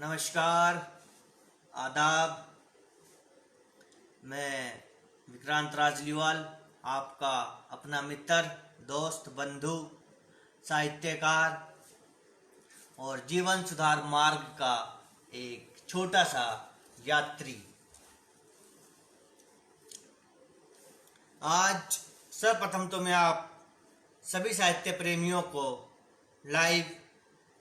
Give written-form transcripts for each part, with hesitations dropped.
नमस्कार, आदाब। मैं विक्रांत राजलीवाल, आपका अपना मित्र, दोस्त, बंधु, साहित्यकार और जीवन सुधार मार्ग का एक छोटा सा यात्री। आज सर्वप्रथम तो मैं आप सभी साहित्य प्रेमियों को लाइव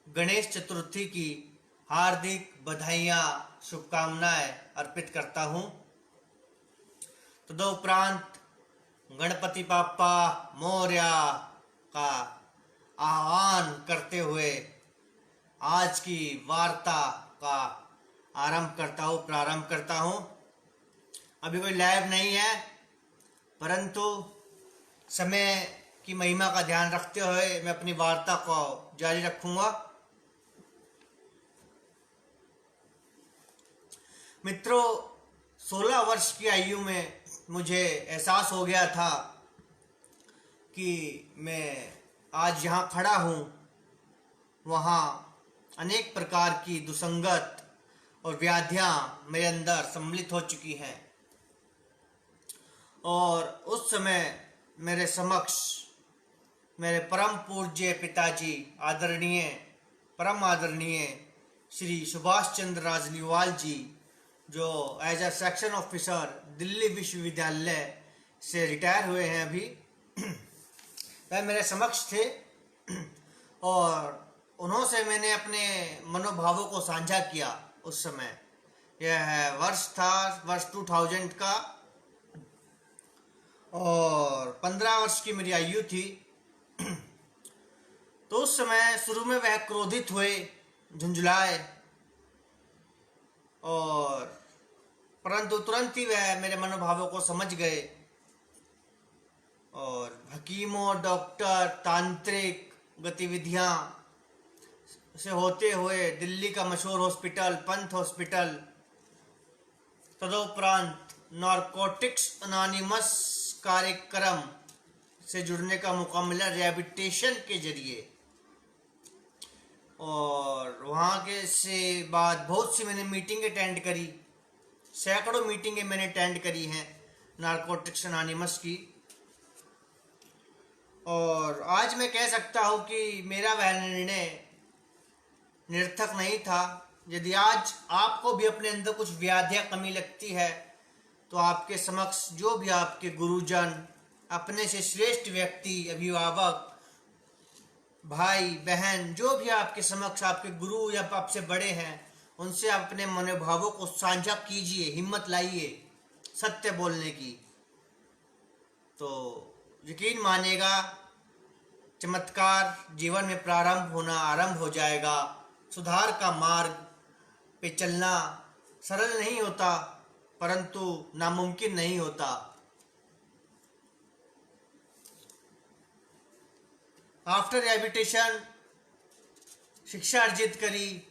गणेश चतुर्थी की हार्दिक बधाइयाँ, शुभकामनाएं अर्पित करता हूँ। तदुपरांत गणपति बाप्पा मोरया का आह्वान करते हुए आज की वार्ता का प्रारंभ करता हूँ। अभी कोई लाइव नहीं है, परंतु समय की महिमा का ध्यान रखते हुए मैं अपनी वार्ता को जारी रखूँगा। मित्रों, 16 वर्ष की आयु में मुझे एहसास हो गया था कि मैं आज यहाँ खड़ा हूँ, वहाँ अनेक प्रकार की दुसंगत और व्याधियाँ मेरे अंदर सम्मिलित हो चुकी हैं। और उस समय मेरे समक्ष मेरे परम पूज्य पिताजी परम आदरणीय श्री सुभाष चंद्र राजलीवाल जी, जो as a section officer Delhi विश्वविद्यालय से रिटायर हुए हैं अभी, वह मेरे समक्ष थे और उन्हों से मैंने अपने मनोभावों को साझा किया। उस समय यह वर्ष 2000 का और 15 वर्ष की मेरी आयु थी। तो उस समय शुरू में वह क्रोधित हुए, झुंझलाए, और परंतु तुरंत ही वह मेरे मनोभावों को समझ गए और हकीमों, डॉक्टर, तांत्रिक गतिविधियां से होते हुए दिल्ली का मशहूर हॉस्पिटल, पंथ हॉस्पिटल, तदुपरांत नारकोटिक्स अनोनिमस कार्यक्रम से जुड़ने का मौका मिला रिहैबिलिटेशन के जरिए। और वहाँ के से बाद बहुत सी मैंने मीटिंग अटेंड करी, सैकड़ों मीटिंगें मैंने अटेंड करी हैं नारकोटिक्स अनोनिमस की। और आज मैं कह सकता हूँ कि मेरा वह निर्णय निरर्थक नहीं था। यदि आज आपको भी अपने अंदर कुछ व्याधियाँ कमी लगती है तो आपके समक्ष जो भी आपके गुरुजन, अपने से श्रेष्ठ व्यक्ति, अभिभावक, भाई बहन, जो भी आपके समक्ष आपके गुरु या आपसे बड़े हैं, उनसे आप अपने मनोभावों को साझा कीजिए, हिम्मत लाइए सत्य बोलने की। तो यकीन मानिएगा, चमत्कार जीवन में आरंभ हो जाएगा। सुधार का मार्ग पे चलना सरल नहीं होता, परंतु नामुमकिन नहीं होता। आफ्टर रिहैबिलिटेशन शिक्षा अर्जित करी,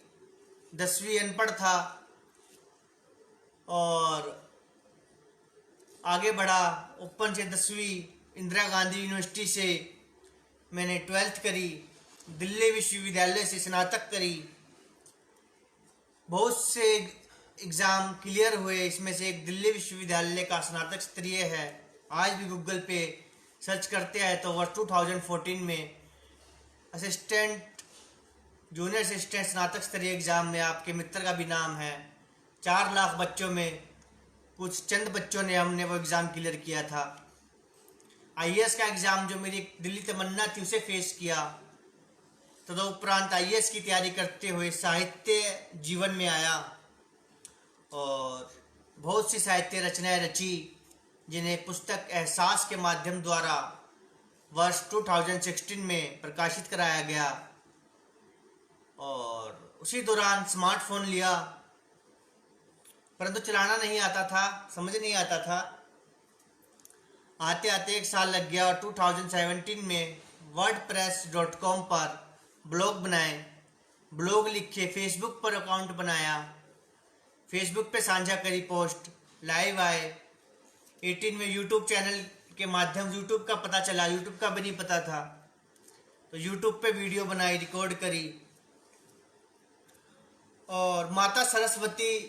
10वीं अनपढ़ था और आगे बढ़ा। ओपन से 10वीं इंदिरा गांधी यूनिवर्सिटी से मैंने 12th करी, दिल्ली विश्वविद्यालय से स्नातक करी। बहुत से एग्ज़ाम क्लियर हुए, इसमें से एक दिल्ली विश्वविद्यालय का स्नातक स्तरीय है। आज भी गूगल पे सर्च करते हैं तो वर्ष 2014 में जूनियर असिस्टेंट स्नातक स्तरीय एग्ज़ाम में आपके मित्र का भी नाम है। 4 लाख बच्चों में कुछ चंद बच्चों ने हमने वो एग्ज़ाम क्लियर किया था। आईएएस का एग्ज़ाम जो मेरी दिल्ली तमन्ना थी, उसे फेस किया। तदुपरांत आईएएस की तैयारी करते हुए साहित्य जीवन में आया और बहुत सी साहित्य रचनाएं रची, जिन्हें पुस्तक एहसास के माध्यम द्वारा वर्ष 2016 में प्रकाशित कराया गया। और उसी दौरान स्मार्टफोन लिया, परंतु चलाना नहीं आता था, समझ नहीं आता था। आते आते 1 साल लग गया और 2017 में wordpress.com पर ब्लॉग बनाए, ब्लॉग लिखे, फेसबुक पर अकाउंट बनाया, फेसबुक पे साझा करी पोस्ट, लाइव आए। 18 में यूट्यूब चैनल के माध्यम, यूट्यूब का पता चला, यूट्यूब का भी नहीं पता था, तो यूट्यूब पे वीडियो बनाई, रिकॉर्ड करी और माता सरस्वती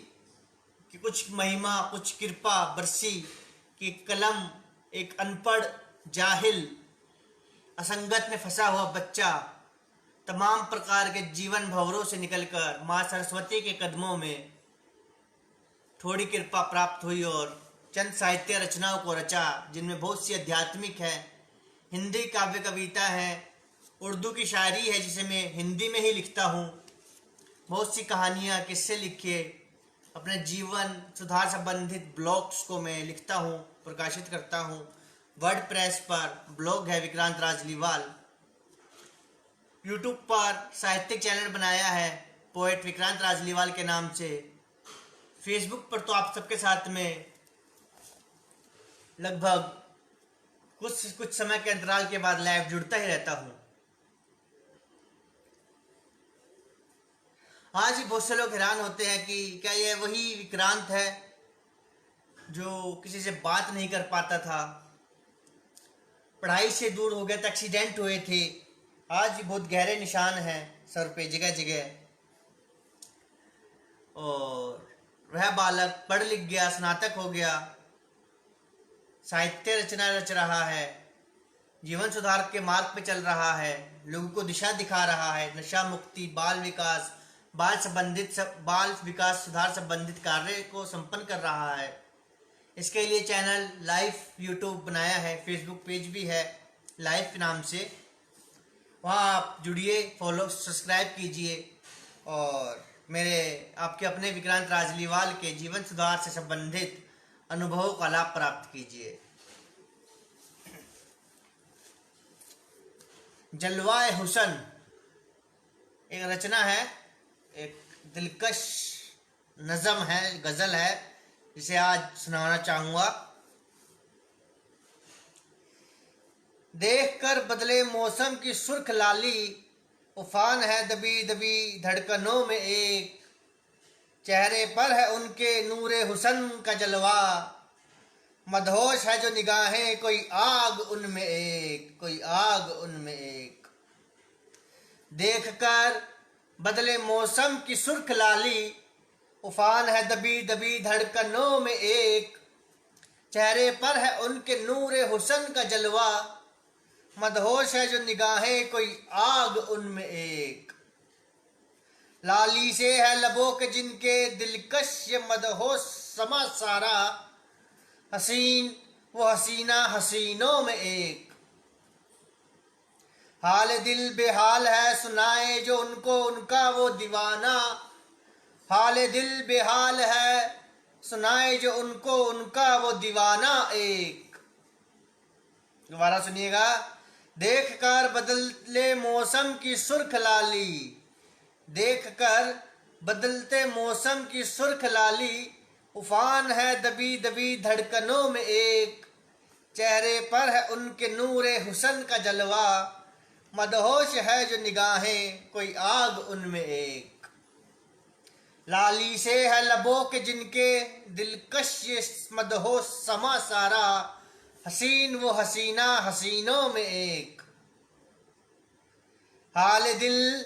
की कुछ महिमा, कुछ कृपा बरसी कि कलम एक अनपढ़, जाहिल, असंगत में फंसा हुआ बच्चा तमाम प्रकार के जीवन भंवरों से निकलकर माँ सरस्वती के कदमों में थोड़ी कृपा प्राप्त हुई और चंद साहित्य रचनाओं को रचा, जिनमें बहुत सी आध्यात्मिक है, हिंदी काव्य कविता है, उर्दू की शायरी है जिसे मैं हिंदी में ही लिखता हूँ, बहुत सी कहानियाँ, किस्से लिखे, अपने जीवन सुधार संबंधित ब्लॉग्स को मैं लिखता हूँ, प्रकाशित करता हूँ। वर्डप्रेस पर ब्लॉग है विक्रांत राजलीवाल। यूट्यूब पर साहित्यिक चैनल बनाया है पोएट विक्रांत राजलीवाल के नाम से। फेसबुक पर तो आप सबके साथ में लगभग कुछ समय के अंतराल के बाद लाइव जुड़ता ही रहता हूँ। आज ही बहुत से लोग हैरान होते हैं कि क्या ये वही विक्रांत है जो किसी से बात नहीं कर पाता था, पढ़ाई से दूर हो गया था, एक्सीडेंट हुए थे, आज भी बहुत गहरे निशान हैं सर पे जगह जगह, और वह बालक पढ़ लिख गया, स्नातक हो गया, साहित्य रचना रच रहा है, जीवन सुधार के मार्ग पे चल रहा है, लोगों को दिशा दिखा रहा है, नशा मुक्ति, बाल विकास सुधार संबंधित कार्य को संपन्न कर रहा है। इसके लिए चैनल लाइफ यूट्यूब बनाया है, फेसबुक पेज भी है लाइफ के नाम से, वहाँ आप जुड़िए, फॉलो सब्सक्राइब कीजिए और मेरे आपके अपने विक्रांत राजलीवाल के जीवन सुधार से संबंधित अनुभवों का लाभ प्राप्त कीजिए। जलवाए हुसन एक रचना है, एक दिलकश नज़म है, गज़ल है, जिसे आज सुनाना चाहूँगा। देख कर बदले मौसम की सुर्ख लाली, उफान है दबी दबी धड़कनों में एक, चेहरे पर है उनके नूरे हुसन का जलवा, मदहोश है जो निगाहें कोई आग उनमें एक, कोई आग उनमें एक। देख कर बदले मौसम की सुर्ख लाली, उफान है दबी दबी धड़कनों में एक, चेहरे पर है उनके नूरे हुसन का जलवा, मदहोश है जो निगाहें कोई आग उनमें एक। लाली से है लबों के जिनके दिलकश ये मदहोश समा सारा, हसीन वो हसीना हसीनों में एक। हाल दिल बेहाल है सुनाए जो उनको उनका वो दीवाना, हाल दिल बेहाल है सुनाए जो उनको उनका वो दीवाना एक। दोबारा सुनिएगा। देख कर बदलते मौसम की सुर्ख लाली, देख कर बदलते मौसम की सुर्ख लाली, उफान है दबी दबी धड़कनों में एक, चेहरे पर है उनके नूरे हुसन का जलवा, मदहोश है जो निगाहें कोई आग उनमें एक। लाली से है लबों के जिनके दिलकश ये मदहोश समा सारा, हसीन वो हसीना हसीनों में एक। हाल दिल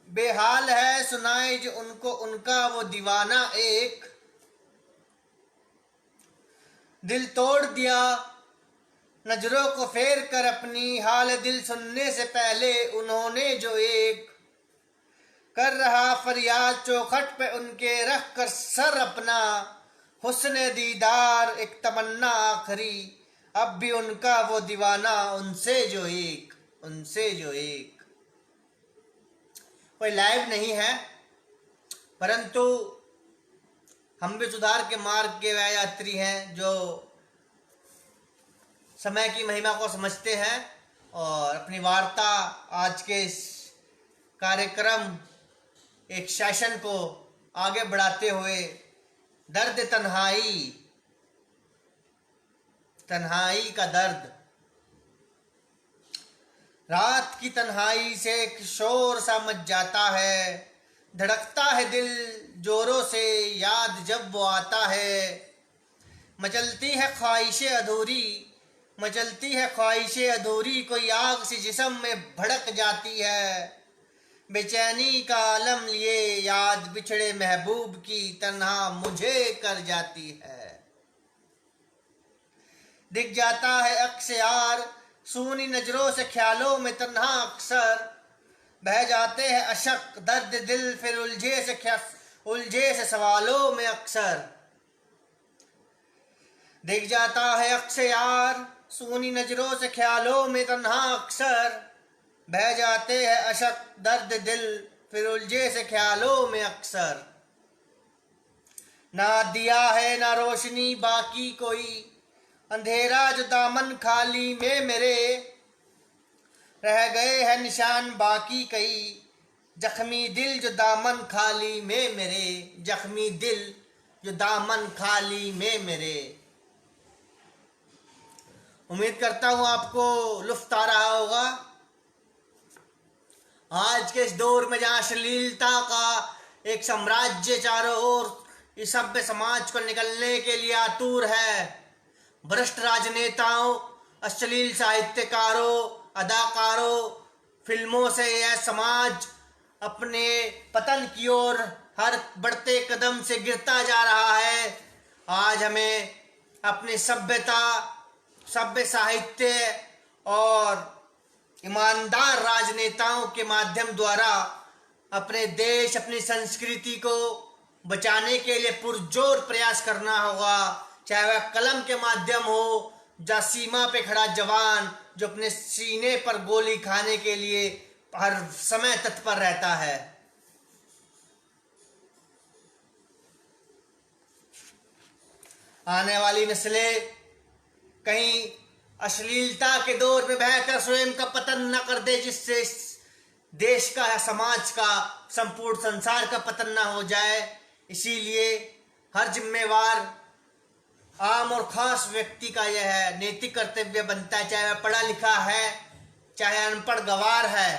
बेहाल है सुनाए जो उनको उनका वो दीवाना एक, दिल तोड़ दिया नजरों को फेर कर अपनी, हाल दिल सुनने से पहले उन्होंने जो एक, कर रहा फरियाद चौखट पे उनके रख कर सर अपना, हुस्न दीदार एक तमन्ना आखिरी, अब भी उनका वो दीवाना उनसे जो एक, उनसे जो एक। कोई लाइव नहीं है, परंतु हम भी सुधार के मार्ग के वह यात्री हैं जो समय की महिमा को समझते हैं और अपनी वार्ता आज के इस कार्यक्रम एक सेशन को आगे बढ़ाते हुए दर्द तन्हाई, तन्हाई का दर्द, रात की तन्हाई से एक शोर सा मच जाता है, धड़कता है दिल जोरों से याद जब वो आता है, मचलती है ख्वाहिशें अधूरी, मचलती है ख्वाहिशें अधूरी, कोई आग सी जिस्म में भड़क जाती है, बेचैनी का आलम लिए याद बिछड़े महबूब की तन्हा मुझे कर जाती है। दिख जाता है अक्स यार सूनी नजरों से ख्यालों में तन्हा अक्सर, बह जाते हैं अशक दर्द दिल फिर उलझे से सवालों में अक्सर। दिख जाता है अक्स यार सूनी नजरों से ख्यालों में तन्हा अक्सर, बह जाते हैं अशक दर्द दिल फिर उलझे से ख्यालों में अक्सर। ना दिया है ना रोशनी बाकी कोई, अंधेरा जो दामन खाली में मेरे, रह गए हैं निशान बाकी कई, जख्मी दिल जो दामन खाली में मेरे, जख्मी दिल जो दामन खाली में मेरे। उम्मीद करता हूं आपको लुत्फ आ रहा होगा। आज के इस दौर में जहां अश्लीलता का एक साम्राज्य चारों ओर इस सभ्य समाज को निकलने के लिए आतुर है, भ्रष्ट राजनेताओं, अश्लील साहित्यकारों, अदाकारों, फिल्मों से यह समाज अपने पतन की ओर हर बढ़ते कदम से गिरता जा रहा है। आज हमें अपनी सभ्यता, सभ्य साहित्य और ईमानदार राजनेताओं के माध्यम द्वारा अपने देश, अपनी संस्कृति को बचाने के लिए पुरजोर प्रयास करना होगा, चाहे वह कलम के माध्यम हो या सीमा पे खड़ा जवान जो अपने सीने पर गोली खाने के लिए हर समय तत्पर रहता है। आने वाली नस्लें कहीं अश्लीलता के दौर में बहकर स्वयं का पतन न कर दे, जिससे देश का या समाज का, संपूर्ण संसार का पतन न हो जाए। इसीलिए हर जिम्मेवार आम और खास व्यक्ति का यह नैतिक कर्तव्य बनता है, चाहे वह पढ़ा लिखा है चाहे अनपढ़ गवार है,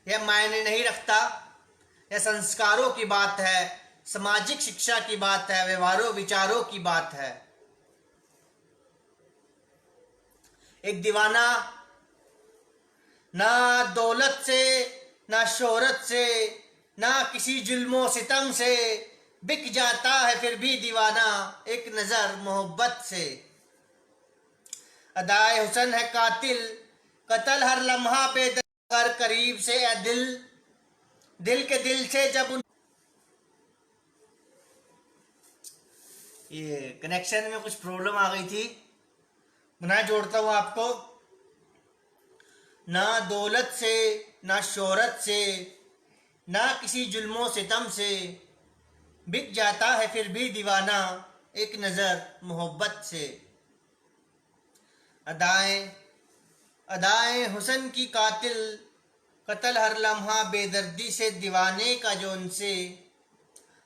यह मायने नहीं रखता। यह संस्कारों की बात है, सामाजिक शिक्षा की बात है, व्यवहारों विचारों की बात है। एक दीवाना ना दौलत से, ना शोहरत से, ना किसी जुल्मों सितम से, बिक जाता है फिर भी दीवाना एक नजर मोहब्बत से। अदाए हुसन है कातिल, कत्ल हर लम्हा पे कर करीब से ए दिल, दिल के दिल से जब उन ये कनेक्शन में कुछ प्रॉब्लम आ गई थी, पुनः जोड़ता हूं आपको। ना दौलत से, ना शोहरत से, ना किसी जुल्मों सितम से, बिक जाता है फिर भी दीवाना एक नजर मोहब्बत से। अदाएं अदाएं हुसन की कातिल, कत्ल हर लम्हा बेदर्दी से दीवाने का जो उनसे,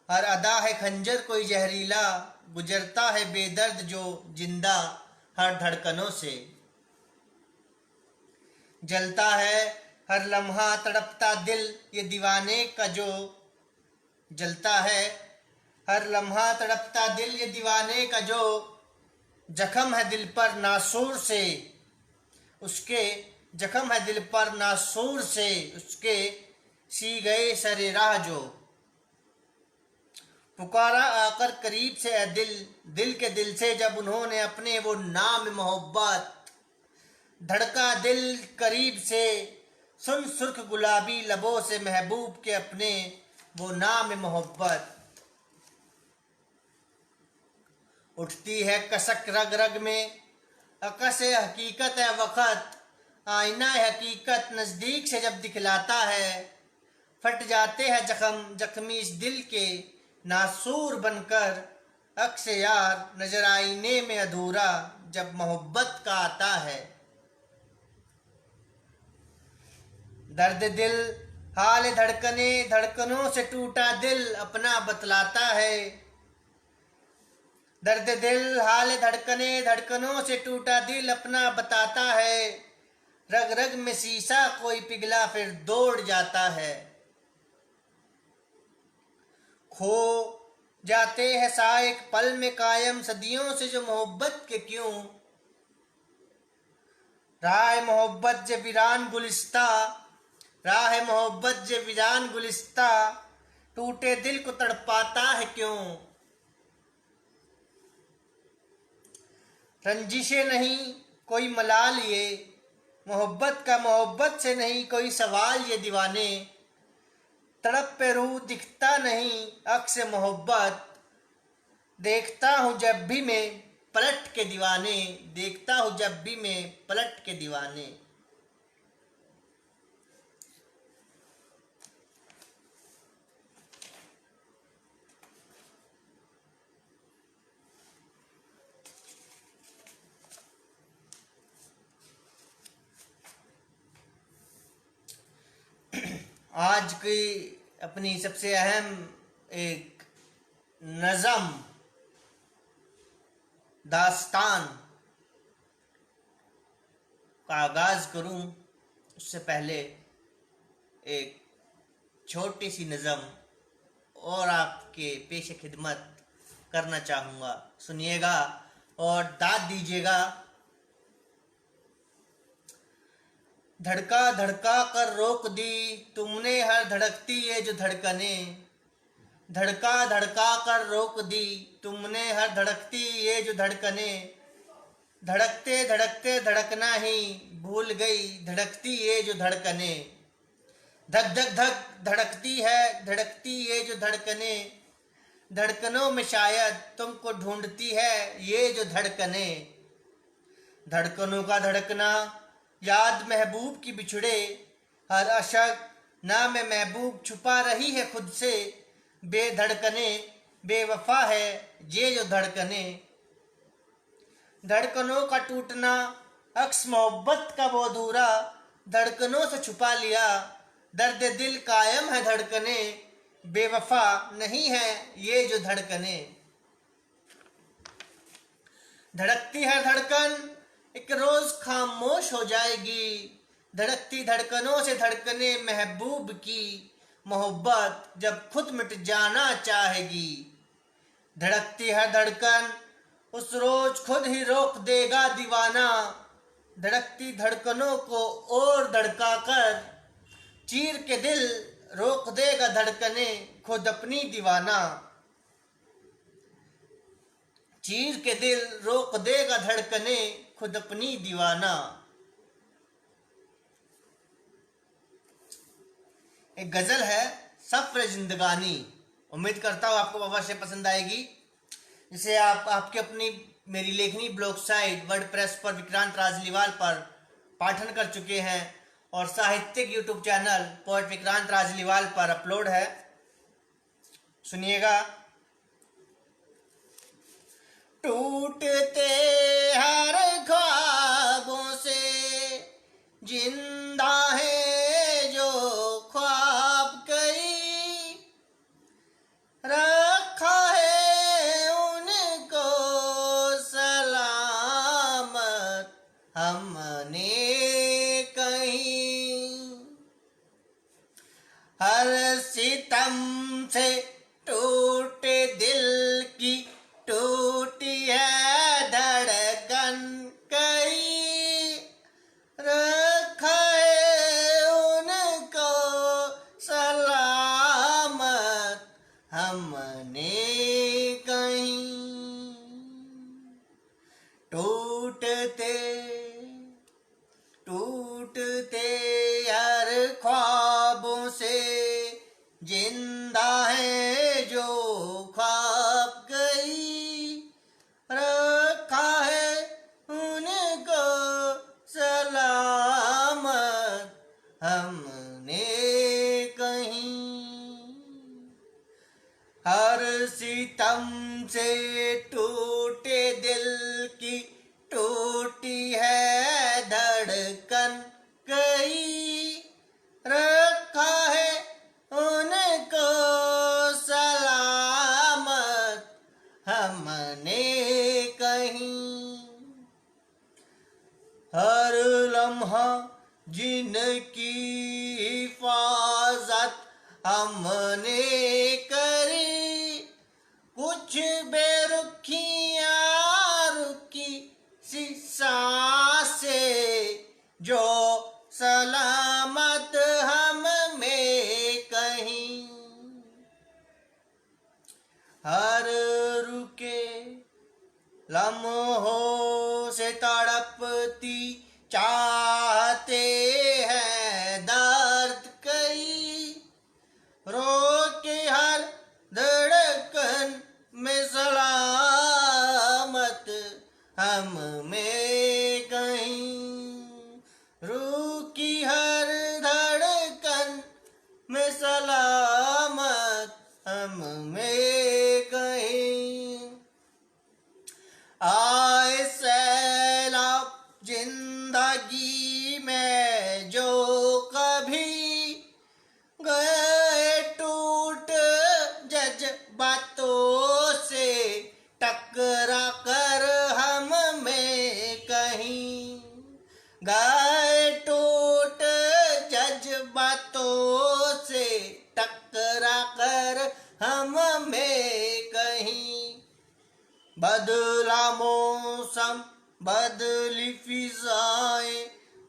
हर अदा है खंजर कोई जहरीला, गुजरता है बेदर्द जो जिंदा हर धड़कनों से। जलता है हर लम्हा तड़पता दिल, ये दीवाने का जो जलता है हर लम्हा तड़पता दिल, ये दीवाने का जो जख्म है दिल पर नासूर से, उसके जख्म है दिल पर नासूर से, उसके सी गए सरे राह जो। पुकारा आकर करीब से है दिल, दिल के दिल से जब उन्होंने अपने वो नाम मोहब्बत, धड़का दिल करीब से, सुन सुर्ख गुलाबी लबों से महबूब के अपने वो नाम मोहब्बत। उठती है कसक रग रग में, अकस हकीकत है वक़्त, आईना हकीकत नज़दीक से जब दिखलाता है, फट जाते हैं जख्मी इस दिल के नासूर बनकर, अक्स यार नजर आईने में अधूरा जब मोहब्बत का आता है। दर्द दिल हाल धड़कने, धड़कनों से टूटा दिल अपना बतलाता है। दर्द दिल हाल धड़कने, धड़कनों से टूटा दिल अपना बताता है, रग रग में शीशा कोई पिघला फिर दौड़ जाता है। खो जाते हैं साएक पल में कायम सदियों से जो मोहब्बत के क्यों, राय मोहब्बत जे वीरान गुलिस्ता, राह मोहब्बत जे वीरान गुलिस्ता, टूटे दिल को तड़पाता है क्यों। रंजिशें नहीं कोई मलाल ये, मोहब्बत का मोहब्बत से नहीं कोई सवाल ये दीवाने। तड़प पे रूह दिखता नहीं अक्स मोहब्बत, देखता हूँ जब भी मैं पलट के दीवाने, देखता हूँ जब भी मैं पलट के दीवाने। आज की अपनी सबसे अहम एक नज़म दास्तान का आगाज करूं उससे पहले एक छोटी सी नज़म और आपके पेश खिदमत करना चाहूँगा। सुनिएगा और दाद दीजिएगा। धड़का धड़का कर रोक दी तुमने हर धड़कती ये जो धड़कने, धड़का धड़का कर रोक दी तुमने हर धड़कती ये जो धड़कने। धड़कते धड़कते धड़कना ही भूल गई धड़कती ये जो धड़कने। धक धक धक धड़कती है धड़कती ये जो धड़कने, धड़कनों में शायद तुमको ढूंढती है ये जो धड़कने। धड़कनों का धड़कना याद महबूब की बिछड़े, हर अशक नाम महबूब छुपा रही है खुद से। बेधड़कने बेवफा है ये जो धड़कने। धड़कनों का टूटना अक्स मोहब्बत का वो अधूरा, धड़कनों से छुपा लिया दर्द दिल कायम है धड़कने। बेवफा नहीं है ये जो धड़कने। धड़कती है धड़कन एक रोज खामोश हो जाएगी, धड़कती धड़कनों से धड़कने महबूब की मोहब्बत जब खुद मिट जाना चाहेगी। धड़कती है धड़कन उस रोज खुद ही रोक देगा दीवाना, धड़कती धड़कनों को और धड़का कर चीर के दिल रोक देगा धड़कने खुद अपनी दीवाना। चीर के दिल रोक देगा धड़कने खुद अपनी दीवाना। एक गजल है सफ़र जिंदगानी, उम्मीद करता हूँ आपको अवश्य पसंद आएगी। जिसे आप आपके अपनी मेरी लेखनी ब्लॉग साइट वर्डप्रेस पर विक्रांत राजलीवाल पर पाठन कर चुके हैं और साहित्यिक YouTube channel poet Vikrant Rajliwal पर अपलोड है। सुनिएगा। टूटते हर ख्वाबों से जिंदा है जो ख्वाब कई, रखा है उनको सलामत हमने कहीं। हर सितम से टूटे दिल की टूटी है धड़कन कई, रखा है उनको सलामत हमने कहीं। टूटते टूटते हर ख्वाबों से जिंदा है जो ख्वाब गई, रखा है उनको सलामत हमने कहीं। हर सितम से टूटे दिल की टूटी है धड़कन कई, रखा है उनको सलामत हमने कहीं। हर लम्हा जिनकी हिफाजत हमने करी, कुछ बेरुखियाँ रुकी सी सांसें जो सलामत हम लम्हों से तड़पती चाहते हैं दर्द कई, रोके हर धड़कन में सलामत हम में कहीं, रुकी हर धड़कन में सलामत हम में कहीं। आए सैलाब जिंदगी में जो कभी गए टूट जज्बातों से टकरा कर हम में कहीं, गए टूट जज्बातों से टकरा कर हम में कहीं। बदला मौसम बदली फिजाएं,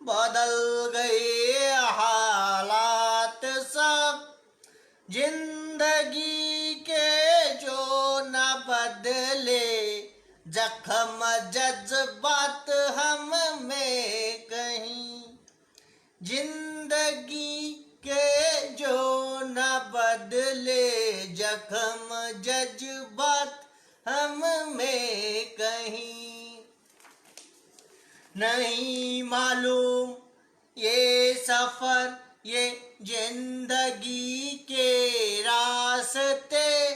बदल गए हालात सब, जिंदगी के जो न बदले जख्म जज्बात हम में कहीं, जिंदगी के जो न बदले जख्म जज्बात हम में कहीं। नहीं मालूम ये सफर ये जिंदगी के रास्ते,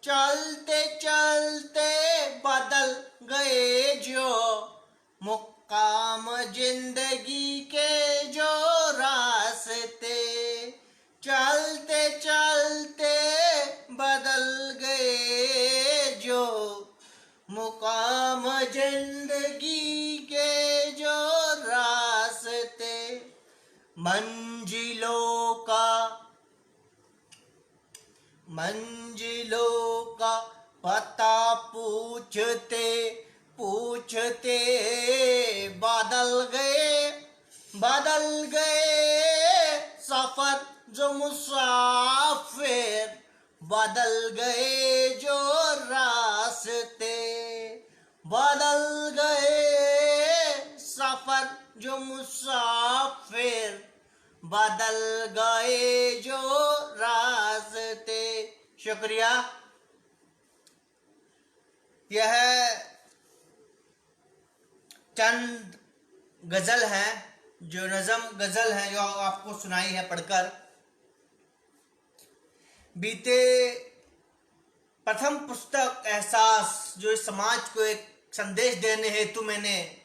चलते चलते बदल गए जो मुकाम जिंदगी के जो रास्ते, चलते चलते बदल गए जो मुकाम जिंदगी के जो रास्ते। मंजिलों का पता पूछते पूछते बदल गए सफर जो मुसाफिर, बदल गए जो रास्ते, बदल गए सफर जो मुसाफिर, बदल गए जो रास्ते। शुक्रिया। यह चंद गजल है, जो नज़म गजल है, जो आपको सुनाई है पढ़कर। बीते प्रथम पुस्तक एहसास, जो इस समाज को एक संदेश देने हेतु मैंने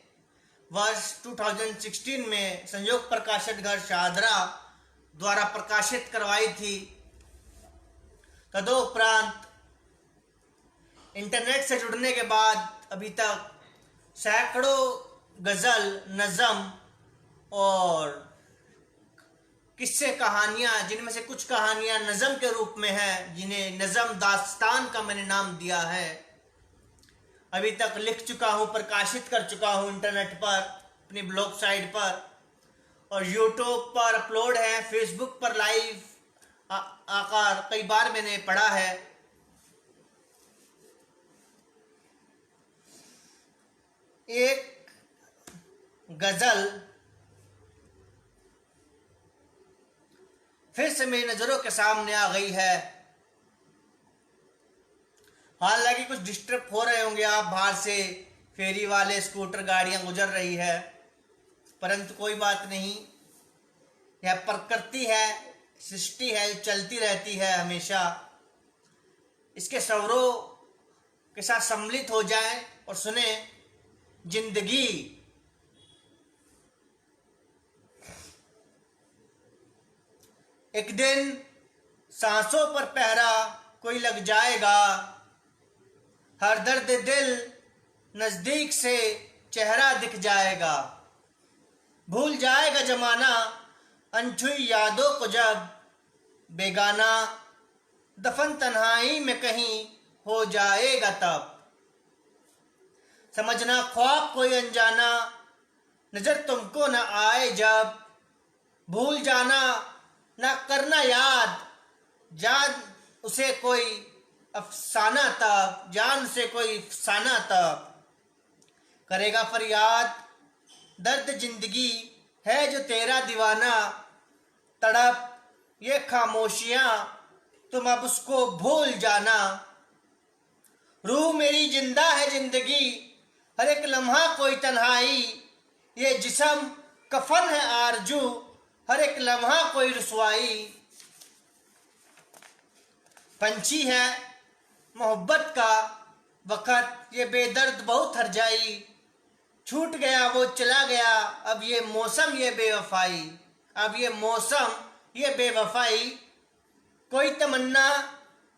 वर्ष 2016 में संयोग प्रकाशित घर शाहदरा द्वारा प्रकाशित करवाई थी। तदोपरांत इंटरनेट से जुड़ने के बाद अभी तक सैकड़ों गज़ल, नज़म और किस्से कहानियाँ, जिनमें से कुछ कहानियाँ नज़म के रूप में हैं, जिन्हें नज़म दास्तान का मैंने नाम दिया है, अभी तक लिख चुका हूँ, प्रकाशित कर चुका हूँ इंटरनेट पर, अपनी ब्लॉग साइट पर, और यूट्यूब पर अपलोड है, फेसबुक पर लाइव आकर कई बार मैंने पढ़ा है। एक गज़ल फिर से मेरी नज़रों के सामने आ गई है। हालांकि कुछ डिस्टर्ब हो रहे होंगे आप, बाहर से फेरी वाले, स्कूटर, गाड़ियां गुजर रही है, परंतु कोई बात नहीं। यह प्रकृति है, सृष्टि है, जो चलती रहती है हमेशा। इसके स्वरों के साथ सम्मिलित हो जाएं और सुने जिंदगी। एक दिन सांसों पर पहरा कोई लग जाएगा, हर दर्द दिल नजदीक से चेहरा दिख जाएगा। भूल जाएगा जमाना अनछुई यादों को जब, बेगाना दफन तन्हाई में कहीं हो जाएगा तब। समझना ख्वाब कोई अनजाना, नजर तुमको न आए जब, भूल जाना ना करना याद, जान उसे कोई अफसाना तब, जान से कोई अफसाना तब करेगा फरियाद, दर्द जिंदगी है जो तेरा दीवाना, तड़प ये खामोशियां तुम अब उसको भूल जाना। रूह मेरी जिंदा है जिंदगी, हर एक लम्हा कोई तन्हाई, ये जिस्म कफन है आरजू, हर एक लम्हा कोई रुसवाई। पंछी है मोहब्बत का वक़्त, ये बेदर्द बहुत हर जाई, छूट गया वो चला गया, अब ये मौसम ये बेवफाई, अब ये मौसम ये बेवफाई। कोई तमन्ना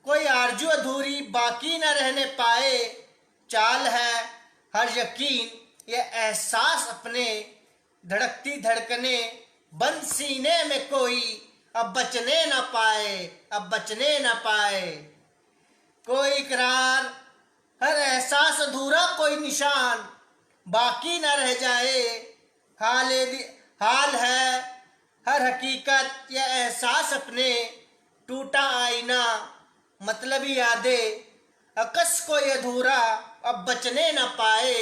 कोई आरजू अधूरी बाकी न रहने पाए, चाल है हर यकीन ये एहसास अपने, धड़कती धड़कने बंद सीने में कोई अब बचने न पाए, अब बचने न पाए। कोई इकरार हर एहसास अधूरा कोई निशान बाकी न रह जाए, हाल है हर हकीकत यह एहसास अपने, टूटा आईना मतलबी यादें अकस कोई अधूरा अब बचने न पाए,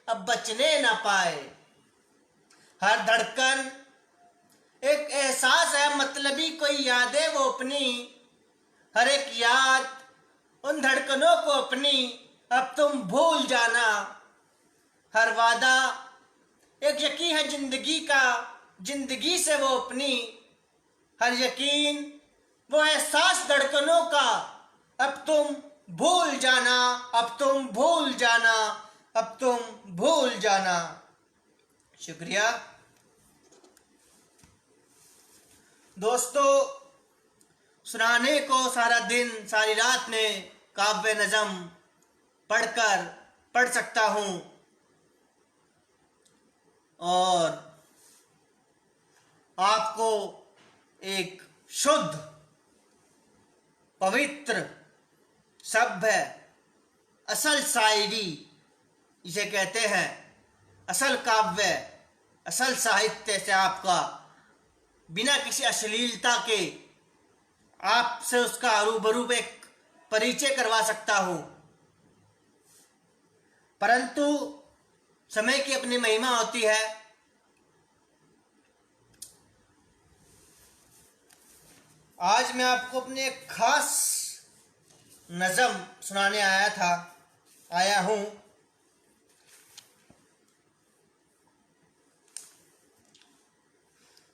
अब बचने न पाए। हर धड़कन एक एहसास है मतलबी कोई यादें वो अपनी, हर एक याद उन धड़कनों को अपनी अब तुम भूल जाना। हर वादा एक यकीन है जिंदगी का, जिंदगी से वो अपनी, हर यकीन वो एहसास धड़कनों का अब तुम भूल जाना, अब तुम भूल जाना, अब तुम भूल जाना। शुक्रिया दोस्तों। सुनाने को सारा दिन सारी रात में काव्य नज़म पढ़ सकता हूँ, और आपको एक शुद्ध पवित्र सभ्य असल शायरी इसे कहते हैं, असल काव्य असल साहित्य से आपका बिना किसी अश्लीलता के आपसे उसका रूबरू एक परिचय करवा सकता हूँ। परंतु समय की अपनी महिमा होती है। आज मैं आपको अपनी एक खास नज़म सुनाने आया हूँ।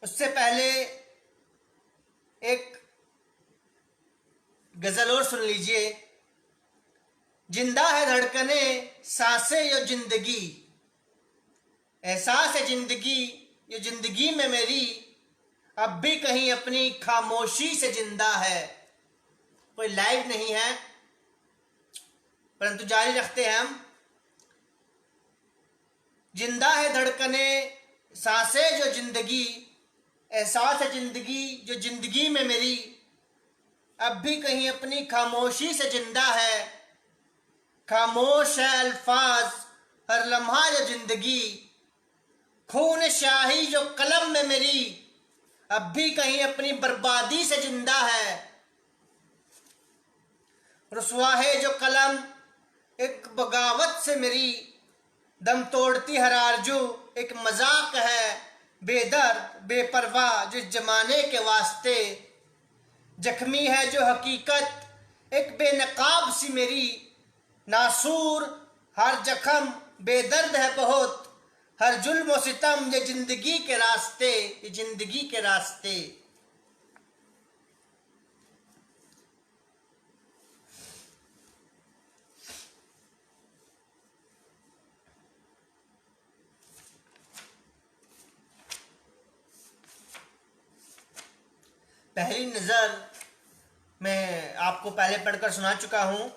उससे पहले एक गजल और सुन लीजिए। जिंदा है धड़कने सांसें यो जिंदगी, एहसास है जिंदगी ये जिंदगी में मेरी, अब भी कहीं अपनी खामोशी से जिंदा है। कोई लाइव नहीं है परंतु जारी रखते हैं हम। जिंदा है धड़कने सांसें जो जिंदगी, एहसास है जिंदगी जो जिंदगी में मेरी, अब भी कहीं अपनी खामोशी से जिंदा है। खामोश है अल्फाज हर लम्हा जो जिंदगी, खून शाही जो कलम में मेरी, अब भी कहीं अपनी बर्बादी से जिंदा है। रुसवा है जो कलम एक बगावत से मेरी, दम तोड़ती हर आरजू एक मजाक है, बेदर्द बेपरवाह जिस जमाने के वास्ते। जख्मी है जो हकीकत एक बेनकाब सी मेरी, नासूर हर जख्म बेदर्द है बहुत, हर जुल्म सितम ये जिंदगी के रास्ते, ये जिंदगी के रास्ते। पहली नज़र मैं आपको पहले पढ़कर सुना चुका हूँ।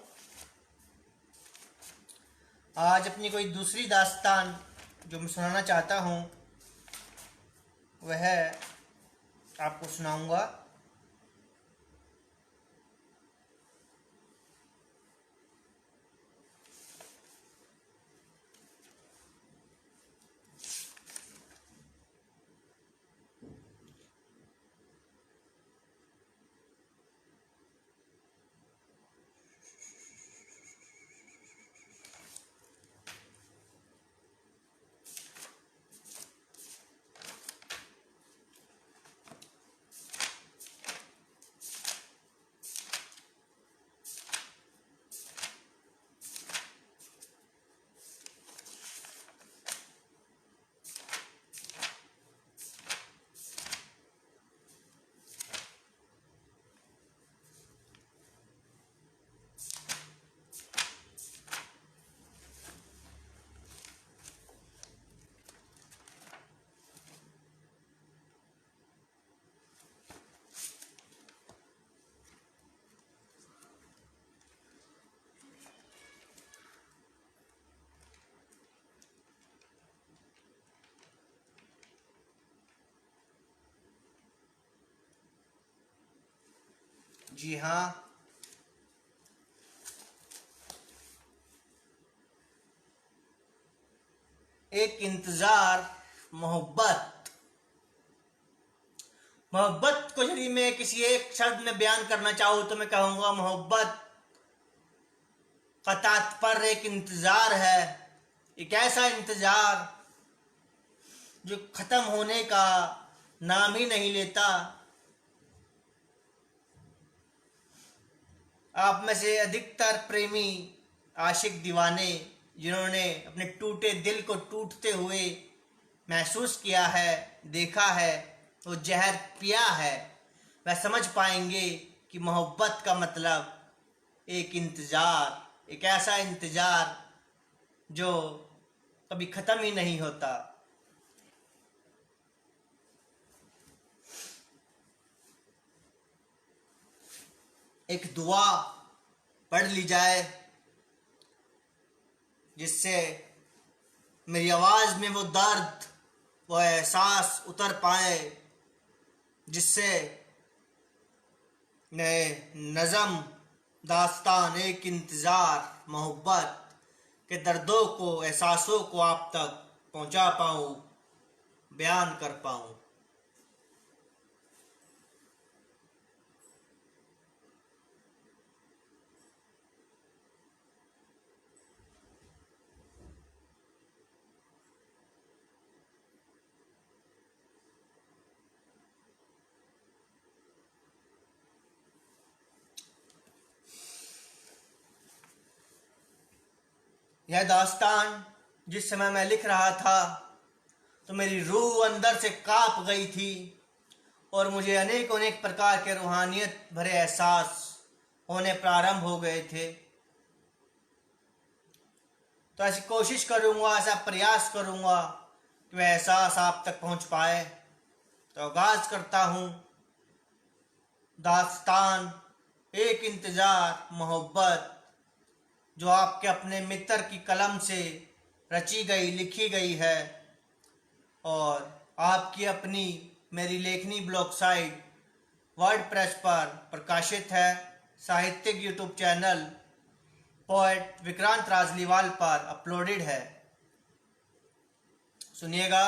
आज अपनी कोई दूसरी दास्तान जो मैं सुनाना चाहता हूँ वह आपको सुनाऊंगा। जी हाँ, एक इंतजार, मोहब्बत। मोहब्बत को यदि मैं किसी एक शब्द में बयान करना चाहूँ तो मैं कहूँगा मोहब्बत का तात्पर्य एक इंतजार है। एक ऐसा इंतजार जो खत्म होने का नाम ही नहीं लेता। आप में से अधिकतर प्रेमी, आशिक, दीवाने जिन्होंने अपने टूटे दिल को टूटते हुए महसूस किया है, देखा है, वो जहर पिया है, वह समझ पाएंगे कि मोहब्बत का मतलब एक इंतजार, एक ऐसा इंतजार जो कभी ख़त्म ही नहीं होता। एक दुआ पढ़ ली जाए जिससे मेरी आवाज़ में वो दर्द, वो एहसास उतर पाए, जिससे मैं नज़म, दास्तान, एक इंतज़ार, मोहब्बत के दर्दों को, एहसासों को आप तक पहुंचा पाऊँ, बयान कर पाऊँ। यह दास्तान जिस समय मैं लिख रहा था तो मेरी रूह अंदर से कांप गई थी और मुझे अनेक अनेक प्रकार के रूहानियत भरे एहसास होने प्रारंभ हो गए थे। तो ऐसी कोशिश करूँगा, ऐसा प्रयास करूँगा कि वह एहसास आप तक पहुँच पाए। तो आगाज़ करता हूँ दास्तान, एक इंतज़ार, मोहब्बत, जो आपके अपने मित्र की कलम से रची गई, लिखी गई है और आपकी अपनी मेरी लेखनी ब्लॉग साइट वर्डप्रेस पर प्रकाशित है। साहित्यिक YouTube channel poet Vikrant Rajliwal पर अपलोडेड है। सुनिएगा।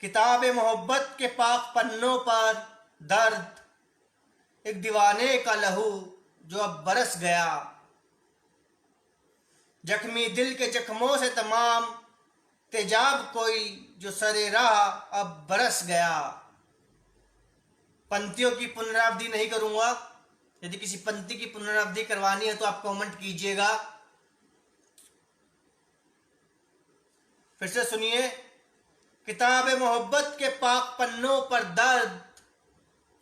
किताब मोहब्बत के पाक पन्नों पर दर्द, एक दीवाने का लहू जो अब बरस गया, जख्मी दिल के जख्मों से तमाम तेजाब कोई जो सरे राह अब बरस गया। पंक्तियों की पुनरावृत्ति नहीं करूंगा, यदि किसी पंक्ति की पुनरावृत्ति करवानी है तो आप कमेंट कीजिएगा। फिर से सुनिए। किताब मोहब्बत के पाक पन्नों पर दर्द,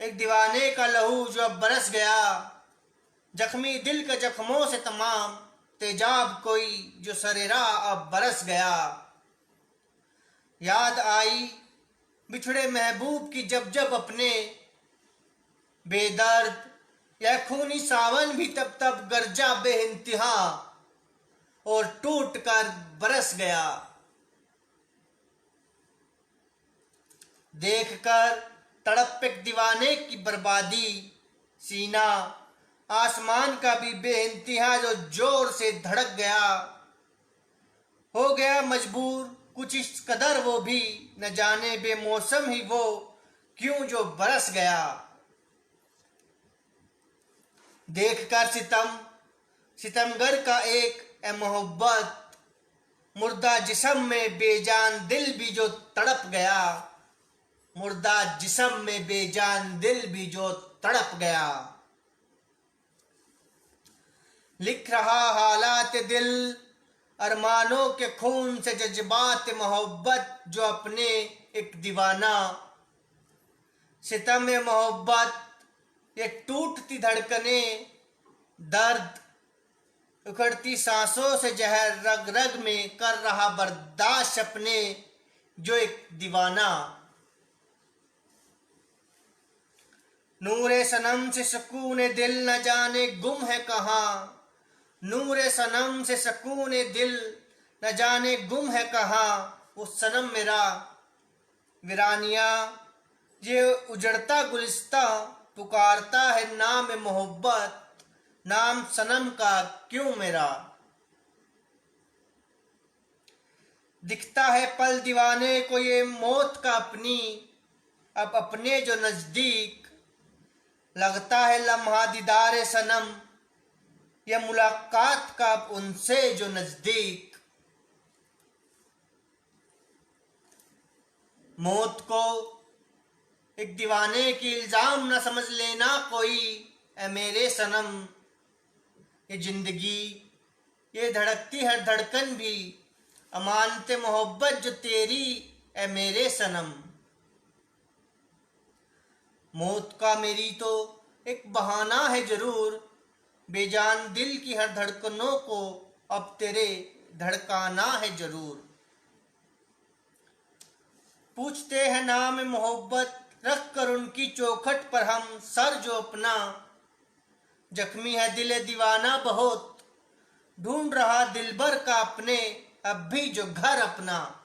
एक दीवाने का लहू जो अब बरस गया, जख्मी दिल के जख्मों से तमाम तेजाब कोई जो सरेरा अब बरस गया। याद आई बिछड़े महबूब की जब जब अपने, बेदर्द यह खूनी सावन भी तब तब गरजा बेइंतहा और टूट कर बरस गया। देखकर तड़प एक दीवाने की बर्बादी, सीना आसमान का भी बेइंतहा जो जोर से धड़क गया। हो गया मजबूर कुछ इस कदर वो भी, न जाने बेमौसम ही वो क्यों जो बरस गया। देखकर सितम, सितमगर का एक ए मोहब्बत, मुर्दा जिस्म में बेजान दिल भी जो तड़प गया। मुर्दा जिस्म में बेजान दिल भी जो तड़प गया। लिख रहा हालात दिल, अरमानों के खून से जज्बात मोहब्बत जो अपने एक दीवाना। सितम मोहब्बत ये टूटती धड़कने, दर्द उखड़ती सांसों से जहर रग रग में कर रहा बर्दाश्त अपने जो एक दीवाना। नूरे सनम से सुकून दिल न जाने गुम है कहाँ, नूरे सनम से सुकून दिल न जाने गुम है कहाँ। वो सनम मेरा वीरानिया ये उजड़ता गुलिस्ता पुकारता है नाम मोहब्बत, नाम सनम का क्यों मेरा। दिखता है पल दीवाने को ये मौत का अपनी, अब अपने जो नजदीक। लगता है लम्हा दीदार सनम, यह मुलाकात का अब उनसे जो नजदीक। मौत को एक दीवाने की इल्जाम न समझ लेना कोई, ए मेरे सनम। ये जिंदगी, ये धड़कती हर धड़कन भी अमानते मोहब्बत जो तेरी, ए मेरे सनम। मौत का मेरी तो एक बहाना है जरूर, बेजान दिल की हर धड़कनों को अब तेरे धड़काना है जरूर। पूछते हैं नाम मोहब्बत रख कर उनकी चौखट पर हम सर जो अपना। जख्मी है दिल दीवाना बहुत, ढूंढ रहा दिलबर का अपने अब भी जो घर अपना।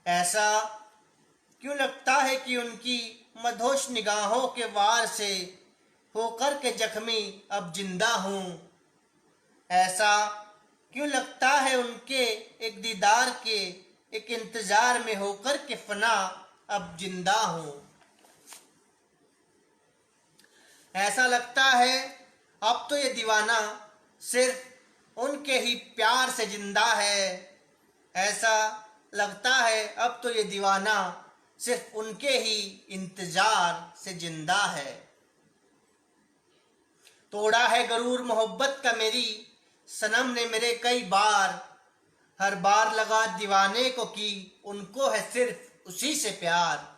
ऐसा क्यों लगता है कि उनकी मदहोश निगाहों के वार से होकर के जख्मी अब जिंदा हूं। ऐसा क्यों लगता है उनके एक दीदार के एक इंतजार में होकर के फना अब जिंदा हूं। ऐसा लगता है अब तो ये दीवाना सिर्फ उनके ही प्यार से जिंदा है। ऐसा लगता है अब तो ये दीवाना सिर्फ उनके ही इंतजार से जिंदा है। तोड़ा है गरूर मोहब्बत का मेरी सनम ने मेरे कई बार, हर बार लगा दीवाने को कि उनको है सिर्फ उसी से प्यार।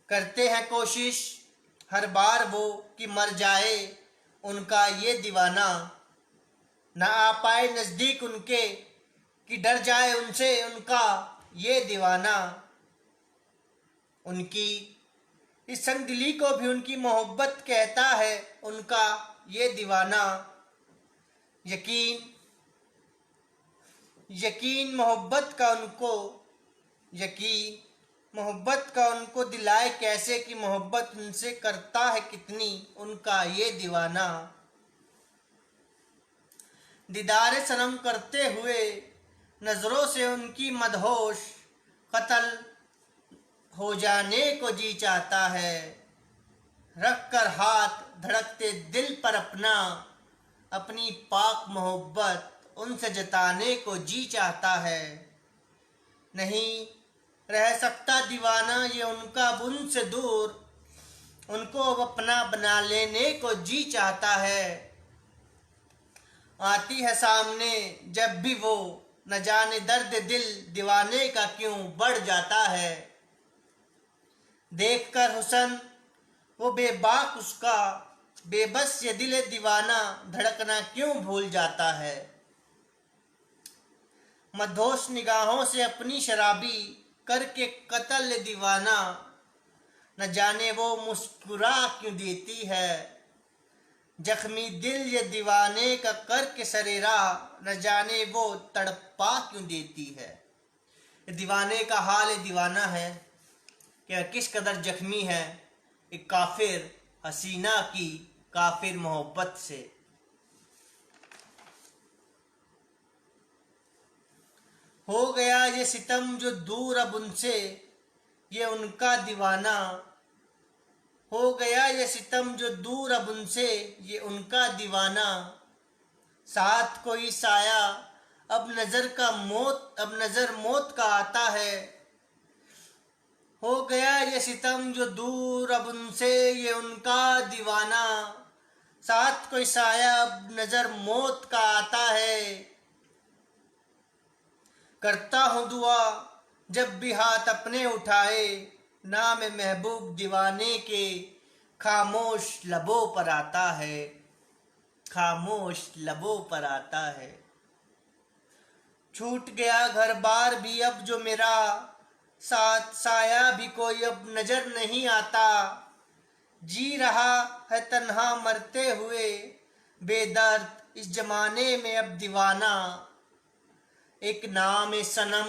करते हैं कोशिश हर बार वो कि मर जाए उनका ये दीवाना, ना आ पाए नजदीक उनके कि डर जाए उनसे उनका ये दीवाना। उनकी इस संगदिली को भी उनकी मोहब्बत कहता है उनका ये दीवाना। यकीन मोहब्बत का उनको दिलाए कैसे कि मोहब्बत उनसे करता है कितनी उनका ये दीवाना। दीदार सनम करते हुए नजरों से उनकी मदहोश, कत्ल हो जाने को जी चाहता है। रख कर हाथ धड़कते दिल पर अपना, अपनी पाक मोहब्बत उनसे जताने को जी चाहता है। नहीं रह सकता दीवाना ये उनका अब उनसे दूर, उनको अब अपना बना लेने को जी चाहता है। आती है सामने जब भी वो, न जाने दर्द दिल दीवाने का क्यों बढ़ जाता है। देखकर हुस्न वो बेबाक उसका, बेबस ये दिल दीवाना धड़कना क्यों भूल जाता है। मदहोश निगाहों से अपनी शराबी करके कत्ल दीवाना, न जाने वो मुस्कुरा क्यों देती है। जख्मी दिल ये दीवाने का करके सरेरा, न जाने वो तड़पा क्यों देती है। दीवाने का हाल ये दीवाना है कि किस कदर जख्मी है एक काफिर हसीना की काफिर मोहब्बत से। हो गया ये सितम जो दूर अब उनसे, ये उनका दीवाना। हो गया ये सितम जो दूर अब उनसे, ये उनका दीवाना। साथ कोई साया अब नजर मौत का आता है। हो गया ये सितम जो दूर अब उनसे, ये उनका दीवाना। साथ कोई साया अब नजर मौत का आता है। करता हूँ दुआ जब भी हाथ अपने उठाए, नाम महबूब दीवाने के खामोश लबों पर आता है। खामोश लबों पर आता है। छूट गया घर बार भी अब जो मेरा, साथ साया भी कोई अब नजर नहीं आता। जी रहा है तन्हा मरते हुए बेदर्द इस जमाने में अब दीवाना। एक नाम है सनम,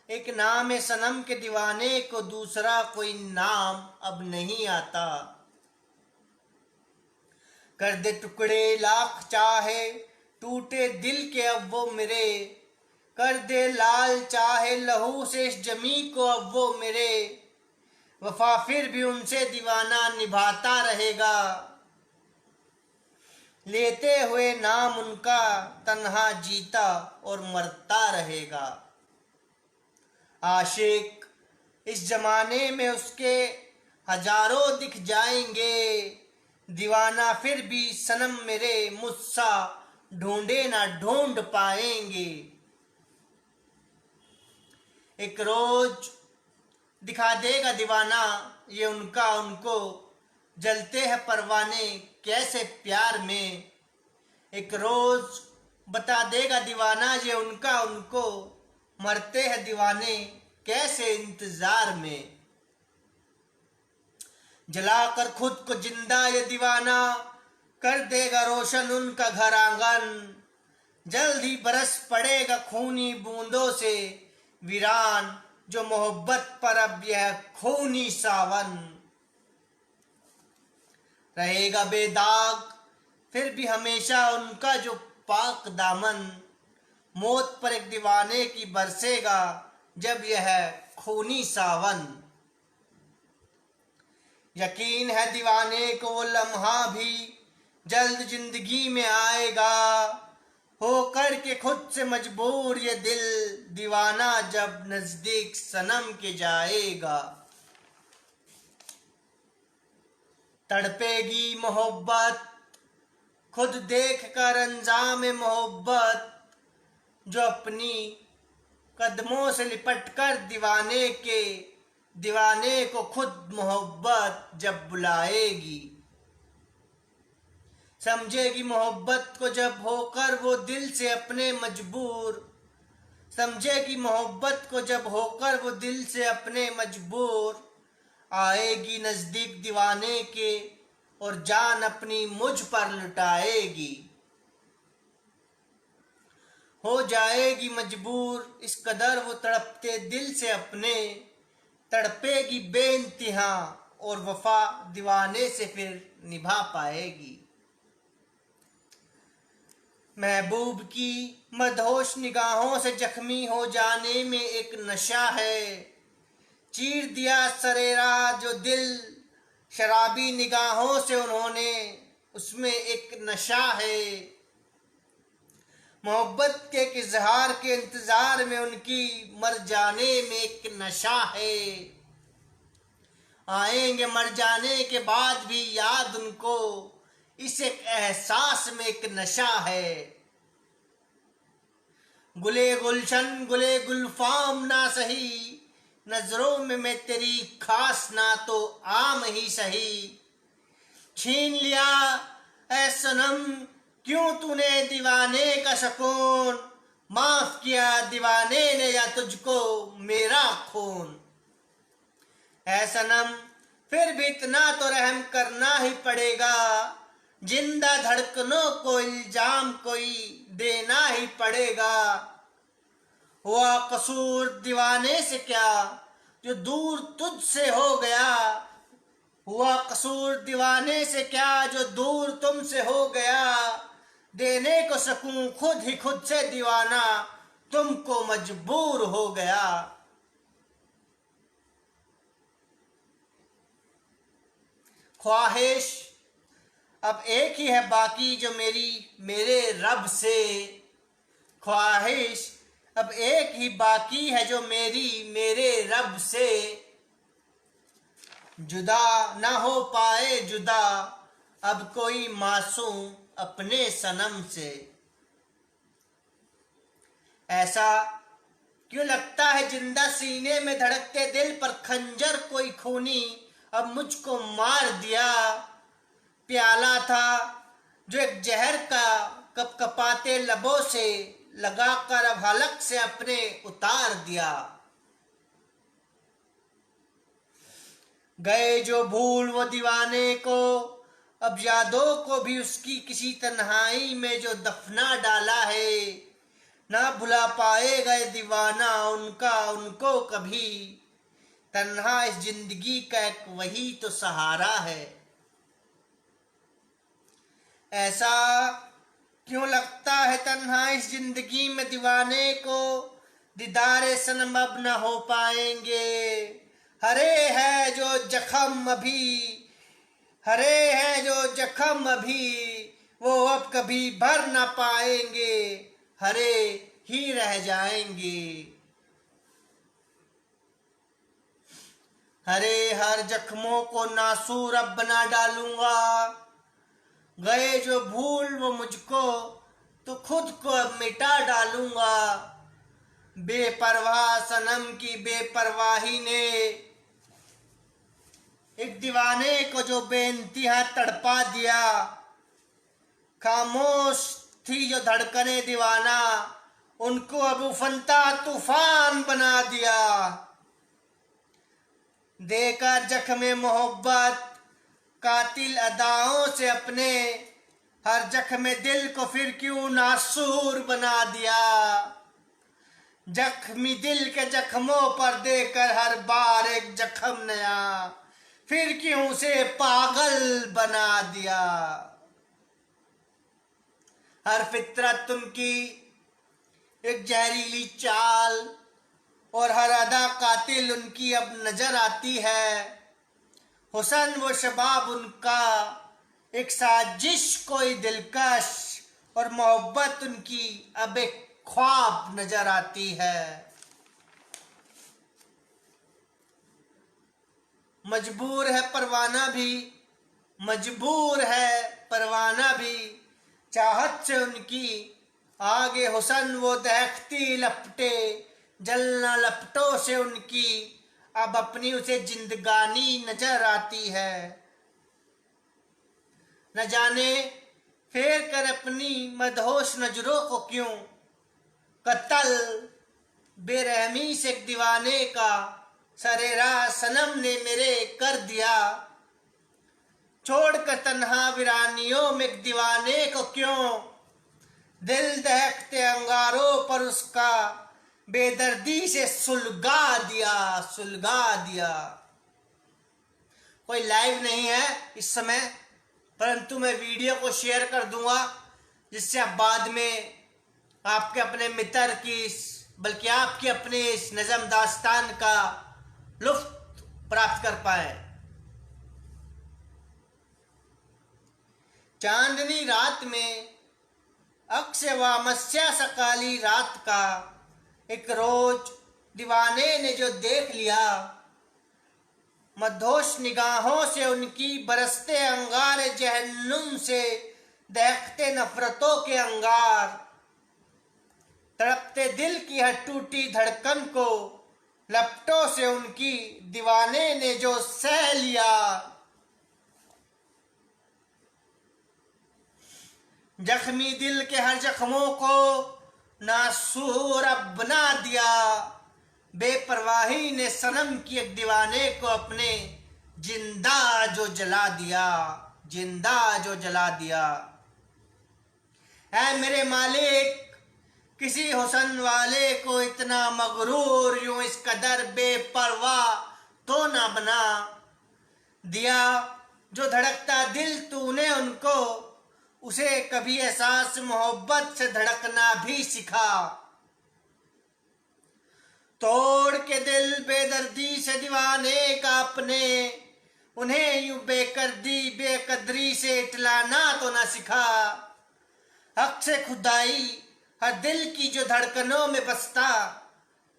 एक नाम है सनम के दीवाने को दूसरा कोई नाम अब नहीं आता। कर दे टुकड़े लाख चाहे टूटे दिल के अब वो मेरे, कर दे लाल चाहे लहू से इस जमी को अब वो मेरे, वफा फिर भी उनसे दीवाना निभाता रहेगा। लेते हुए नाम उनका तन्हा जीता और मरता रहेगा। आशिक इस जमाने में उसके हजारों दिख जाएंगे, दीवाना फिर भी सनम मेरे मुझसा ढूंढे ना ढूंढ पाएंगे। एक रोज दिखा देगा दीवाना ये उनका उनको, जलते हैं परवाने कैसे प्यार में। एक रोज बता देगा दीवाना ये उनका उनको, मरते हैं दीवाने कैसे इंतजार में। जलाकर खुद को जिंदा ये दीवाना कर देगा रोशन उनका घर आंगन, जल्द ही बरस पड़ेगा खूनी बूंदों से वीरान जो मोहब्बत पर अब यह खूनी सावन। रहेगा बेदाग फिर भी हमेशा उनका जो पाक दामन, मौत पर एक दीवाने की बरसेगा जब यह खूनी सावन। यकीन है दीवाने को वो लम्हा भी जल्द जिंदगी में आएगा, हो कर के खुद से मजबूर ये दिल दीवाना जब नजदीक सनम के जाएगा। तड़पेगी मोहब्बत खुद देख कर अंजाम मोहब्बत, जो अपनी कदमों से लिपट कर दीवाने को खुद मोहब्बत जब बुलाएगी। समझेगी मोहब्बत को जब होकर वो दिल से अपने मजबूर, समझेगी मोहब्बत को जब होकर वो दिल से अपने मजबूर, आएगी नजदीक दीवाने के और जान अपनी मुझ पर लुटाएगी। हो जाएगी मजबूर इस कदर वो तड़पते दिल से अपने, तड़पेगी बेइंतहा और वफा दीवाने से फिर निभा पाएगी। महबूब की मदहोश निगाहों से जख्मी हो जाने में एक नशा है, चीर दिया सरेरा जो दिल शराबी निगाहों से उन्होंने, उसमें एक नशा है। मोहब्बत के इजहार के इंतजार में उनकी मर जाने में एक नशा है। आएंगे मर जाने के बाद भी याद उनको, इस एक एहसास में एक नशा है। गुले गुलशन गुले गुलफाम ना सही, नजरों में मैं तेरी खास ना तो आम ही सही। छीन लिया ऐ सनम क्यों तूने दीवाने का सुकून, माफ किया दीवाने ने या तुझको मेरा खून। ऐ सनम फिर भी इतना तो रहम करना ही पड़ेगा, जिंदा धड़कनों को इल्जाम कोई देना ही पड़ेगा। हुआ कसूर दीवाने से क्या जो दूर तुझसे हो गया, हुआ कसूर दीवाने से क्या जो दूर तुमसे हो गया। देने को सकूं खुद ही खुद से दीवाना, तुमको मजबूर हो गया। ख्वाहिश अब एक ही है बाकी जो मेरे रब से, ख्वाहिश अब एक ही बाकी है जो मेरे रब से। जुदा ना हो पाए जुदा अब कोई मासूम अपने सनम से। ऐसा क्यों लगता है जिंदा सीने में धड़कते दिल पर खंजर कोई खूनी अब मुझको मार दिया। प्याला था जो एक जहर का कपकपाते लबों से लगाकर अब हलक से अपने उतार दिया। गए जो भूल वो दीवाने को अब यादों को भी उसकी किसी तन्हाई में जो दफना डाला है। ना भुला पाएगा ये दीवाना उनका उनको कभी। तन्हा इस जिंदगी का एक वही तो सहारा है। ऐसा क्यों लगता है तन्हा इस जिंदगी में दीवाने को, दीदारे सनम अब न हो पाएंगे। हरे है जो जख्म अभी, हरे है जो जख्म अभी, वो अब कभी भर न पाएंगे, हरे ही रह जाएंगे। हरे हर जख्मों को नासूर अब बना डालूंगा, गए जो भूल वो मुझको तो खुद को अब मिटा डालूंगा। बेपरवाह सनम की बेपरवाही ने एक दीवाने को जो बेइंतहा तड़पा दिया। खामोश थी जो धड़कने दीवाना, उनको अब उफनता तूफान बना दिया। देकर जख्मे मोहब्बत कातिल अदाओं से अपने, हर जख्मे दिल को फिर क्यों नासूर बना दिया। जख्मी दिल के जख्मों पर देकर हर बार एक जख्म नया, फिर क्यों उसे पागल बना दिया। हर फितरत उनकी एक जहरीली चाल, और हर अदा कातिल उनकी अब नजर आती है। हुसन वो शबाब उनका एक साजिश कोई दिलकश, और मोहब्बत उनकी अब एक ख्वाब नजर आती है। मजबूर है परवाना भी, मजबूर है परवाना भी, चाहत से उनकी आगे हुसन वो दहकती लपटे। जलना लपटों से उनकी अब अपनी उसे जिंदगानी नजर आती है। न जाने फेर कर अपनी मदहोश नजरों को क्यों कत्ल बेरहमी से एक दीवाने का सरेरा सनम ने मेरे कर दिया। छोड़कर तन्हा वीरानियों में एक दीवाने को क्यों, दिल दहकते अंगारों पर उसका बेदर्दी से सुलगा दिया, सुलगा दिया। कोई लाइव नहीं है इस समय, परंतु मैं वीडियो को शेयर कर दूंगा, जिससे आप बाद में आपके अपने मित्र की बल्कि आपके अपने इस नज़म दास्तान का लुत्फ प्राप्त कर पाए। चांदनी रात में अक्स वामस्या सकाली रात का एक रोज दीवाने ने जो देख लिया। मदहोश निगाहों से उनकी बरसते अंगार जहन्नुम से दहकते नफरतों के अंगार। तड़पते दिल की हर टूटी धड़कन को लपटों से उनकी दीवाने ने जो सह लिया। जख्मी दिल के हर जख्मों को नासूर अब बना दिया। बेपरवाही ने सनम की एक दीवाने को अपने जिंदा जो जला दिया, जिंदा जो जला दिया। ऐ मेरे मालिक, किसी हुसन वाले को इतना मगरूर यूं इस कदर बेपरवाह तो ना बना दिया। जो धड़कता दिल तूने उनको, उसे कभी एहसास मोहब्बत से धड़कना भी सिखा। तोड़ के दिल बेदर्दी से दीवाने का अपने, उन्हें यूं बेकर्दी बेकदरी से इटलाना तो ना सिखा। हक से खुदाई हर दिल की जो धड़कनों में बसता,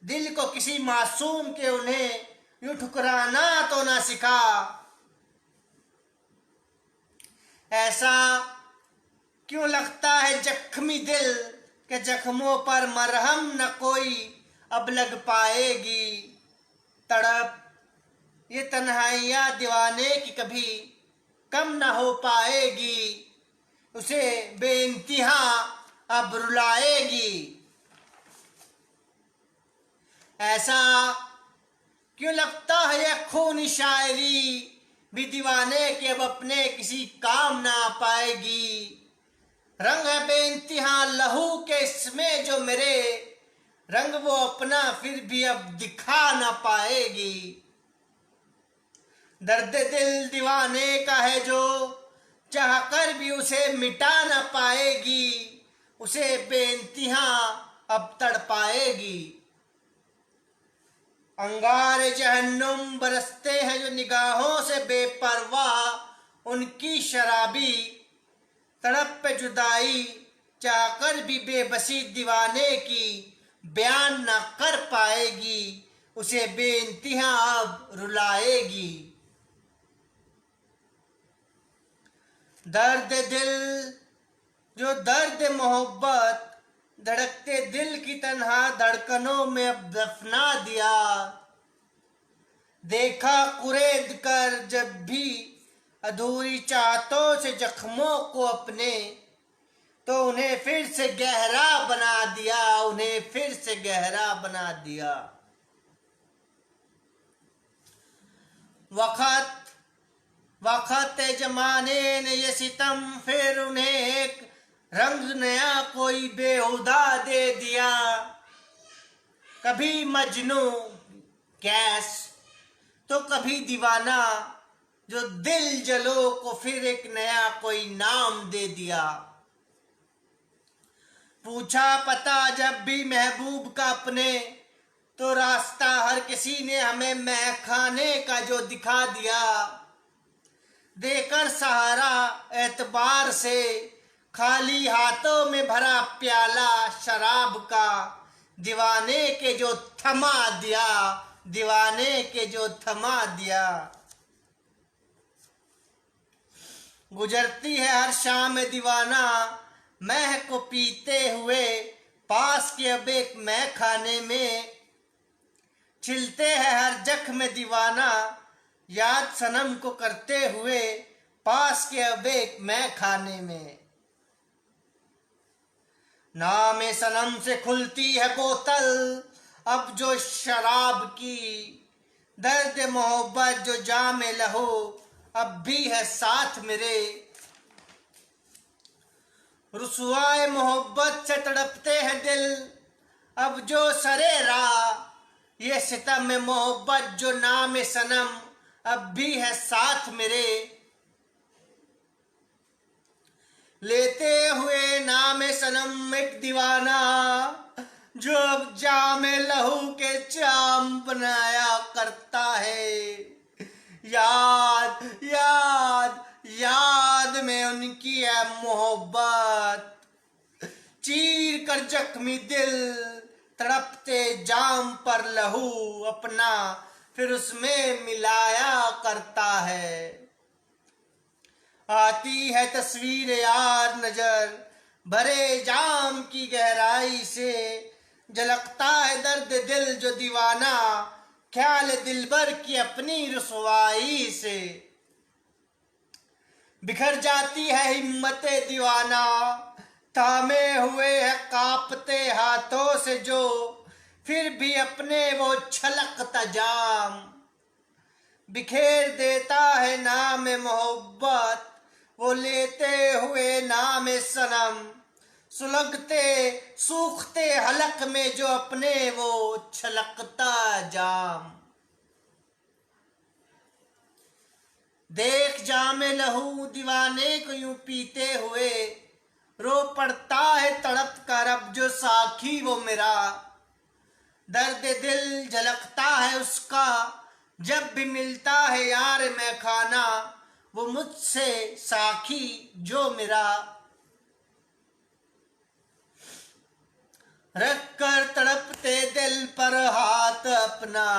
दिल को किसी मासूम के उन्हें यूं ठुकराना तो ना सिखा। ऐसा क्यों लगता है जख्मी दिल के जख्मों पर मरहम न कोई अब लग पाएगी। तड़प ये तन्हाइयाँ दीवाने की कभी कम न हो पाएगी, उसे बेइंतहा अब रुलाएगी। ऐसा क्यों लगता है यह खूनी शायरी भी दीवाने के अब अपने किसी काम ना आ पाएगी। रंग है बेइंतहा लहू के इसमें जो मेरे, रंग वो अपना फिर भी अब दिखा ना पाएगी। दर्द दिल दीवाने का है जो चाह कर भी उसे मिटा ना पाएगी, उसे बेइंतहा अब तड़पाएगी। अंगारे जहन्नुम बरसते हैं जो निगाहों से बेपरवाह, उनकी शराबी तड़प पे जुदाई चाहकर भी बेबसी दीवाने की बयान न कर पाएगी, उसे बेइंतहा अब रुलाएगी। दर्द दिल जो दर्द मोहब्बत धड़कते दिल की तन्हा धड़कनों में अब दफना दिया। देखा कुरेद कर जब भी अधूरी चाहतों से जख्मों को अपने, तो उन्हें फिर से गहरा बना दिया, उन्हें फिर से गहरा बना दिया। वक्त वक्त जमाने ने ये सितम फिर उन्हें एक रंग नया कोई बेहुदा दे दिया। कभी मजनू गैस तो कभी दीवाना, जो दिल जलो को फिर एक नया कोई नाम दे दिया। पूछा पता जब भी महबूब का अपने, तो रास्ता हर किसी ने हमें महखाने का जो दिखा दिया। देकर सहारा एतबार से खाली हाथों में भरा प्याला शराब का, दीवाने के जो थमा दिया, दीवाने के जो थमा दिया। गुजरती है हर शाम दीवाना मैह को पीते हुए, पास के अब एक मैं खाने में छिलते हैं हर जख्म दीवाना, याद सनम को करते हुए पास के अब एक मैं खाने में। नाम सनम से खुलती है बोतल अब जो शराब की, दर्द मोहब्बत जो जाम लहो अब भी है साथ मेरे। रुसवाए मोहब्बत से तड़पते हैं दिल अब जो सरे राह, ये सितम में मोहब्बत जो नाम सनम अब भी है साथ मेरे। लेते हुए नाम सनम एक दीवाना, जो अब जाम लहू के चाम बनाया करता है। याद याद याद में उनकी है मोहब्बत, चीर कर जख्मी दिल तड़पते जाम पर लहू अपना फिर उसमें मिलाया करता है। आती है तस्वीर यार नजर भरे जाम की गहराई से, झलकता है दर्द दिल जो दीवाना ख्याल दिलबर की अपनी रुसवाई से। बिखर जाती है हिम्मते दीवाना थामे हुए है कांपते हाथों से, जो फिर भी अपने वो छलकता जाम बिखेर देता है नाम मोहब्बत, वो लेते हुए नाम सनम सुलगते सूखते हलक में जो अपने वो छलकता जाम। देख जाम लहू दीवाने को यूं पीते हुए, रो पड़ता है तड़प कर अब जो साखी वो मेरा। दर्द दिल झलकता है उसका जब भी मिलता है यार मैं खाना, वो मुझसे साखी जो मेरा। रख कर तड़पते दिल पर हाथ अपना,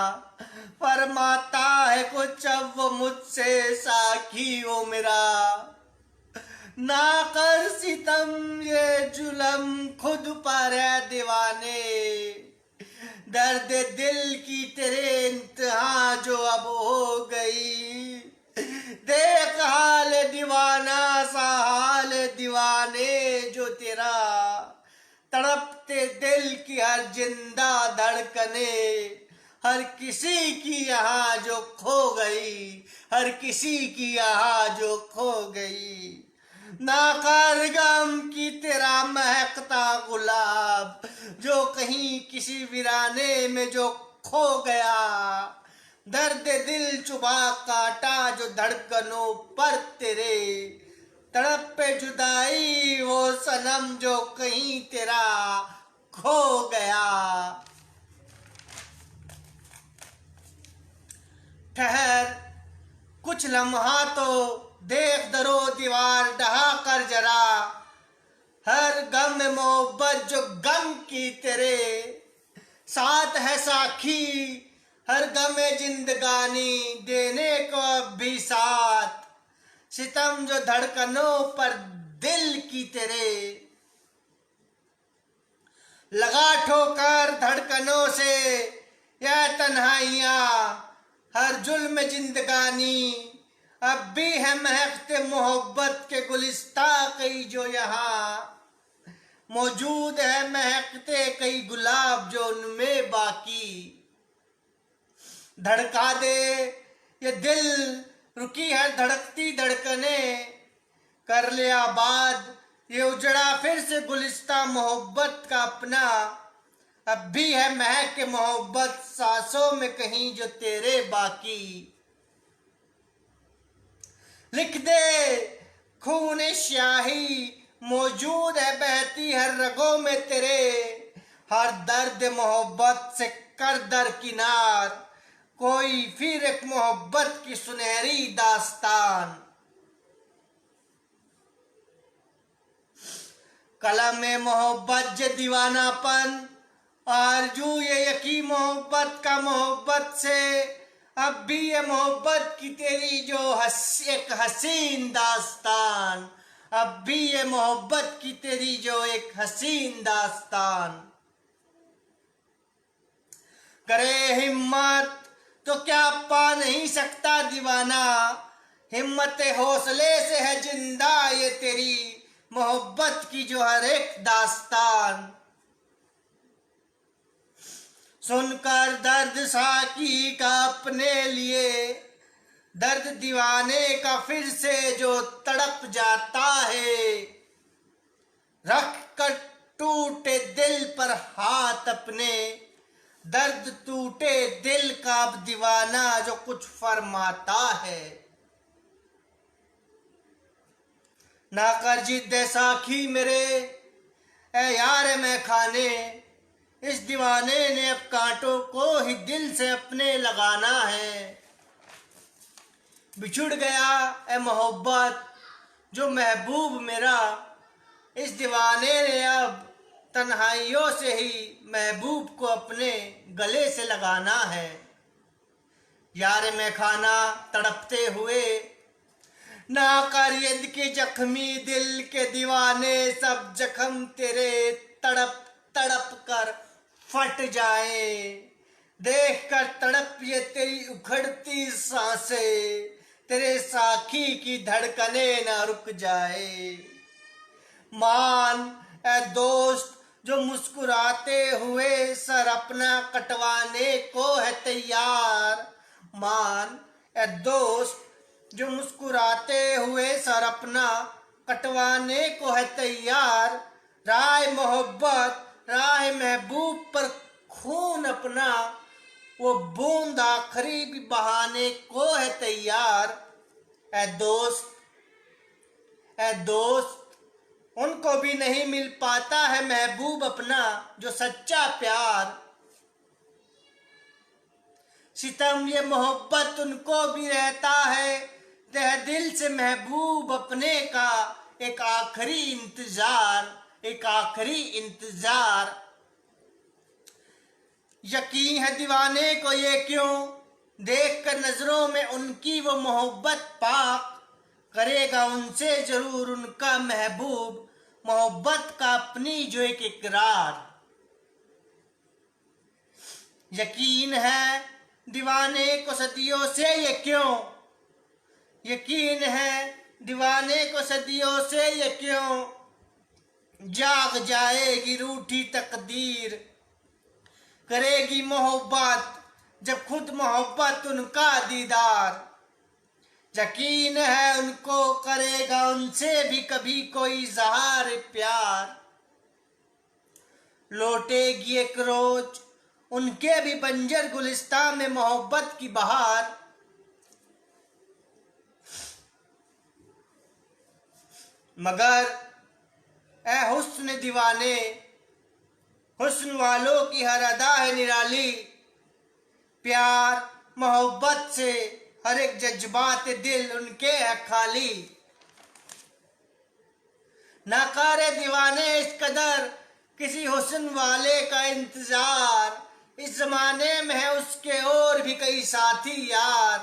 फरमाता है कुछ अब वो मुझसे साखी वो मेरा। ना कर सितम ये जुलम खुद पर है दीवाने, दर्द दिल की तेरे इंतहा जो अब हो गई। देख हाल दीवाना सा हाल दीवाने जो तेरा, तड़पते दिल की हर जिंदा धड़कने हर किसी की यहाँ जो खो गई, हर किसी की यहाँ जो खो गई। ना कर गम की तेरा महकता गुलाब जो कहीं किसी वीराने में जो खो गया। दर्द दिल चुबा काटा जो धड़कनों पर तेरे, तड़प पे जुदाई वो सनम जो कहीं तेरा खो गया। ठहर कुछ लम्हा तो देख दरो दीवार ढहा कर जरा, हर गम में मोहब्बत जो गम की तेरे साथ है साखी, हर गम में जिंदगानी देने को अब भी साथ, सितम जो धड़कनों पर दिल की तेरे। लगा ठोकर धड़कनों से यह तन्हाइयां, हर जुल्म जिंदगानी अब भी है महकते मोहब्बत के गुलिस्ता कई जो यहाँ मौजूद है, महकते कई गुलाब जो उनमें बाकी। धड़का दे ये दिल रुकी है धड़कती धड़कने, कर ले आबाद ये उजड़ा फिर से गुलिस्ता मोहब्बत का अपना, अब भी है महक के मोहब्बत सांसों में कहीं जो तेरे बाकी। लिख दे खून स्याही मौजूद है बहती हर रगों में तेरे, हर दर्द मोहब्बत से कर दरकिनार कोई फिर एक मोहब्बत की सुनहरी दास्तान। कलम में मोहब्बत जे दीवानापन आरजू ये यकी मोहब्बत का मोहब्बत से, अब भी ये मोहब्बत की तेरी जो एक हसीन दास्तान, अब भी ये मोहब्बत की तेरी जो एक हसीन दास्तान। करे हिम्मत तो क्या पा नहीं सकता दीवाना, हिम्मत हौसले से है जिंदा ये तेरी मोहब्बत की जो हर एक दास्तान। सुनकर दर्द साकी का अपने लिए, दर्द दीवाने का फिर से जो तड़प जाता है, रख कर टूटे दिल पर हाथ अपने, दर्द टूटे दिल का अब दीवाना जो कुछ फरमाता है। ना कर जिद साखी मेरे ए यार मैं खाने, इस दीवाने ने अब कांटों को ही दिल से अपने लगाना है। बिछुड़ गया ए मोहब्बत जो महबूब मेरा, इस दीवाने ने अब तन्हाइयों से ही महबूब को अपने गले से लगाना है। यार मैं खाना तड़पते हुए ना कर यद के जख्मी दिल के दीवाने, सब जख्म तेरे तड़प तड़प कर फट जाए, देख कर तड़प ये तेरी उखड़ती सांसें, तेरे साखी की धड़कने न रुक जाए। मान ए दोस्त जो मुस्कुराते हुए सर अपना कटवाने को है तैयार, मान ए दोस्त जो मुस्कुराते हुए सर अपना कटवाने को है तैयार, राय मोहब्बत राह महबूब पर खून अपना वो बूंद आखिरी भी बहाने को है तैयार। ए दोस्त उनको भी नहीं मिल पाता है महबूब अपना जो सच्चा प्यार, सितम ये मोहब्बत उनको भी रहता है तह दिल से महबूब अपने का एक आखिरी इंतजार, एक आखिरी इंतजार। यकीन है दीवाने को ये क्यों देख कर नजरों में उनकी वो मोहब्बत पाक, करेगा उनसे जरूर उनका महबूब मोहब्बत का अपनी जो एक इकरार। यकीन है दीवाने को सदियों से ये क्यों, यकीन है दीवाने को सदियों से ये क्यों, जाग जाएगी रूठी तकदीर, करेगी मोहब्बत जब खुद मोहब्बत उनका दीदार। यकीन है उनको करेगा उनसे भी कभी कोई इज़हार प्यार। लौटेगी एक रोज उनके भी बंजर गुलिस्तान में मोहब्बत की बहार। मगर ए हुस्न दीवाने, हुस्न वालों की हर अदा है निराली। प्यार मोहब्बत से हर एक जज्बात दिल उनके है खाली। ना करे दीवाने इस कदर किसी हुस्न वाले का इंतजार। इस जमाने में है उसके और भी कई साथी यार।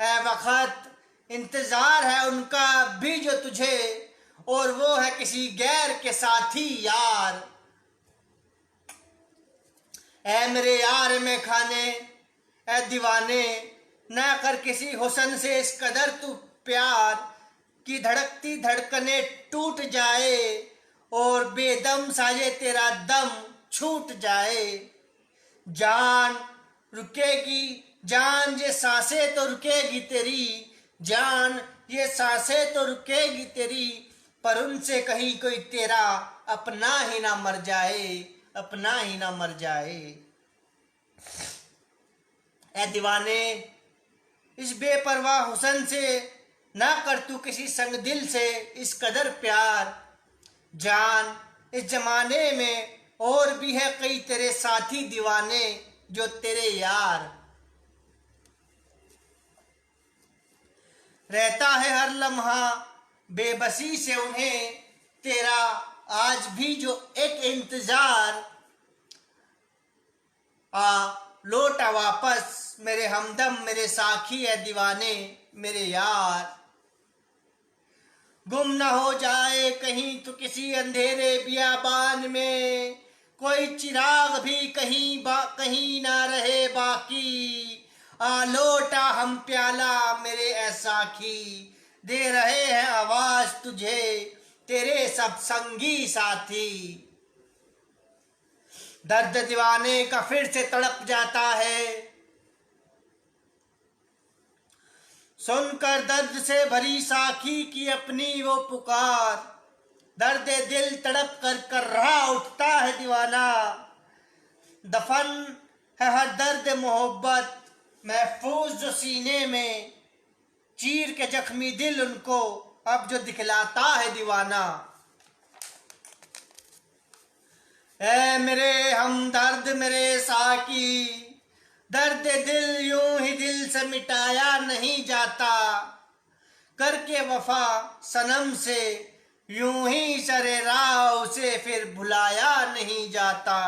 ए वक्त इंतजार है उनका भी जो तुझे, और वो है किसी गैर के साथी यार। ए मेरे यार में खाने, ए दीवाने, ना कर किसी हुस्न से इस कदर तू प्यार कि धड़कती धड़कने टूट जाए और बेदम साजे तेरा दम छूट जाए। जान रुकेगी, जान ये सांसें तो रुकेगी तेरी, जान ये सांसें तो रुकेगी तेरी, पर उनसे कहीं कोई तेरा अपना ही ना मर जाए, अपना ही ना मर जाए। ए दीवाने, इस बेपरवाह हुस्न से ना कर तू किसी संग दिल से इस कदर प्यार। जान इस जमाने में और भी है कई तेरे साथी दीवाने जो तेरे यार। रहता है हर लम्हा बेबसी से उन्हें तेरा आज भी जो एक इंतजार। आ लौटा वापस मेरे हमदम, मेरे साखी है दीवाने मेरे यार। गुम न हो जाए कहीं तो किसी अंधेरे बियाबान में, कोई चिराग भी कहीं ना रहे बाकी। आ लौटा हम प्याला मेरे ए साखी, दे रहे हैं आवाज तुझे तेरे सब संगी साथी। दर्द दीवाने का फिर से तड़प जाता है, सुनकर दर्द से भरी साखी की अपनी वो पुकार। दर्द दिल तड़प कर रहा उठता है दीवाना। दफन है हर दर्द मोहब्बत महफूज जो सीने में, चीर के जख्मी दिल उनको अब जो दिखलाता है दीवाना। ऐ मेरे हमदर्द मेरे साकी, दर्द दिल यूं ही दिल से मिटाया नहीं जाता। करके वफा सनम से यूं ही सरे राह उसे फिर भुलाया नहीं जाता।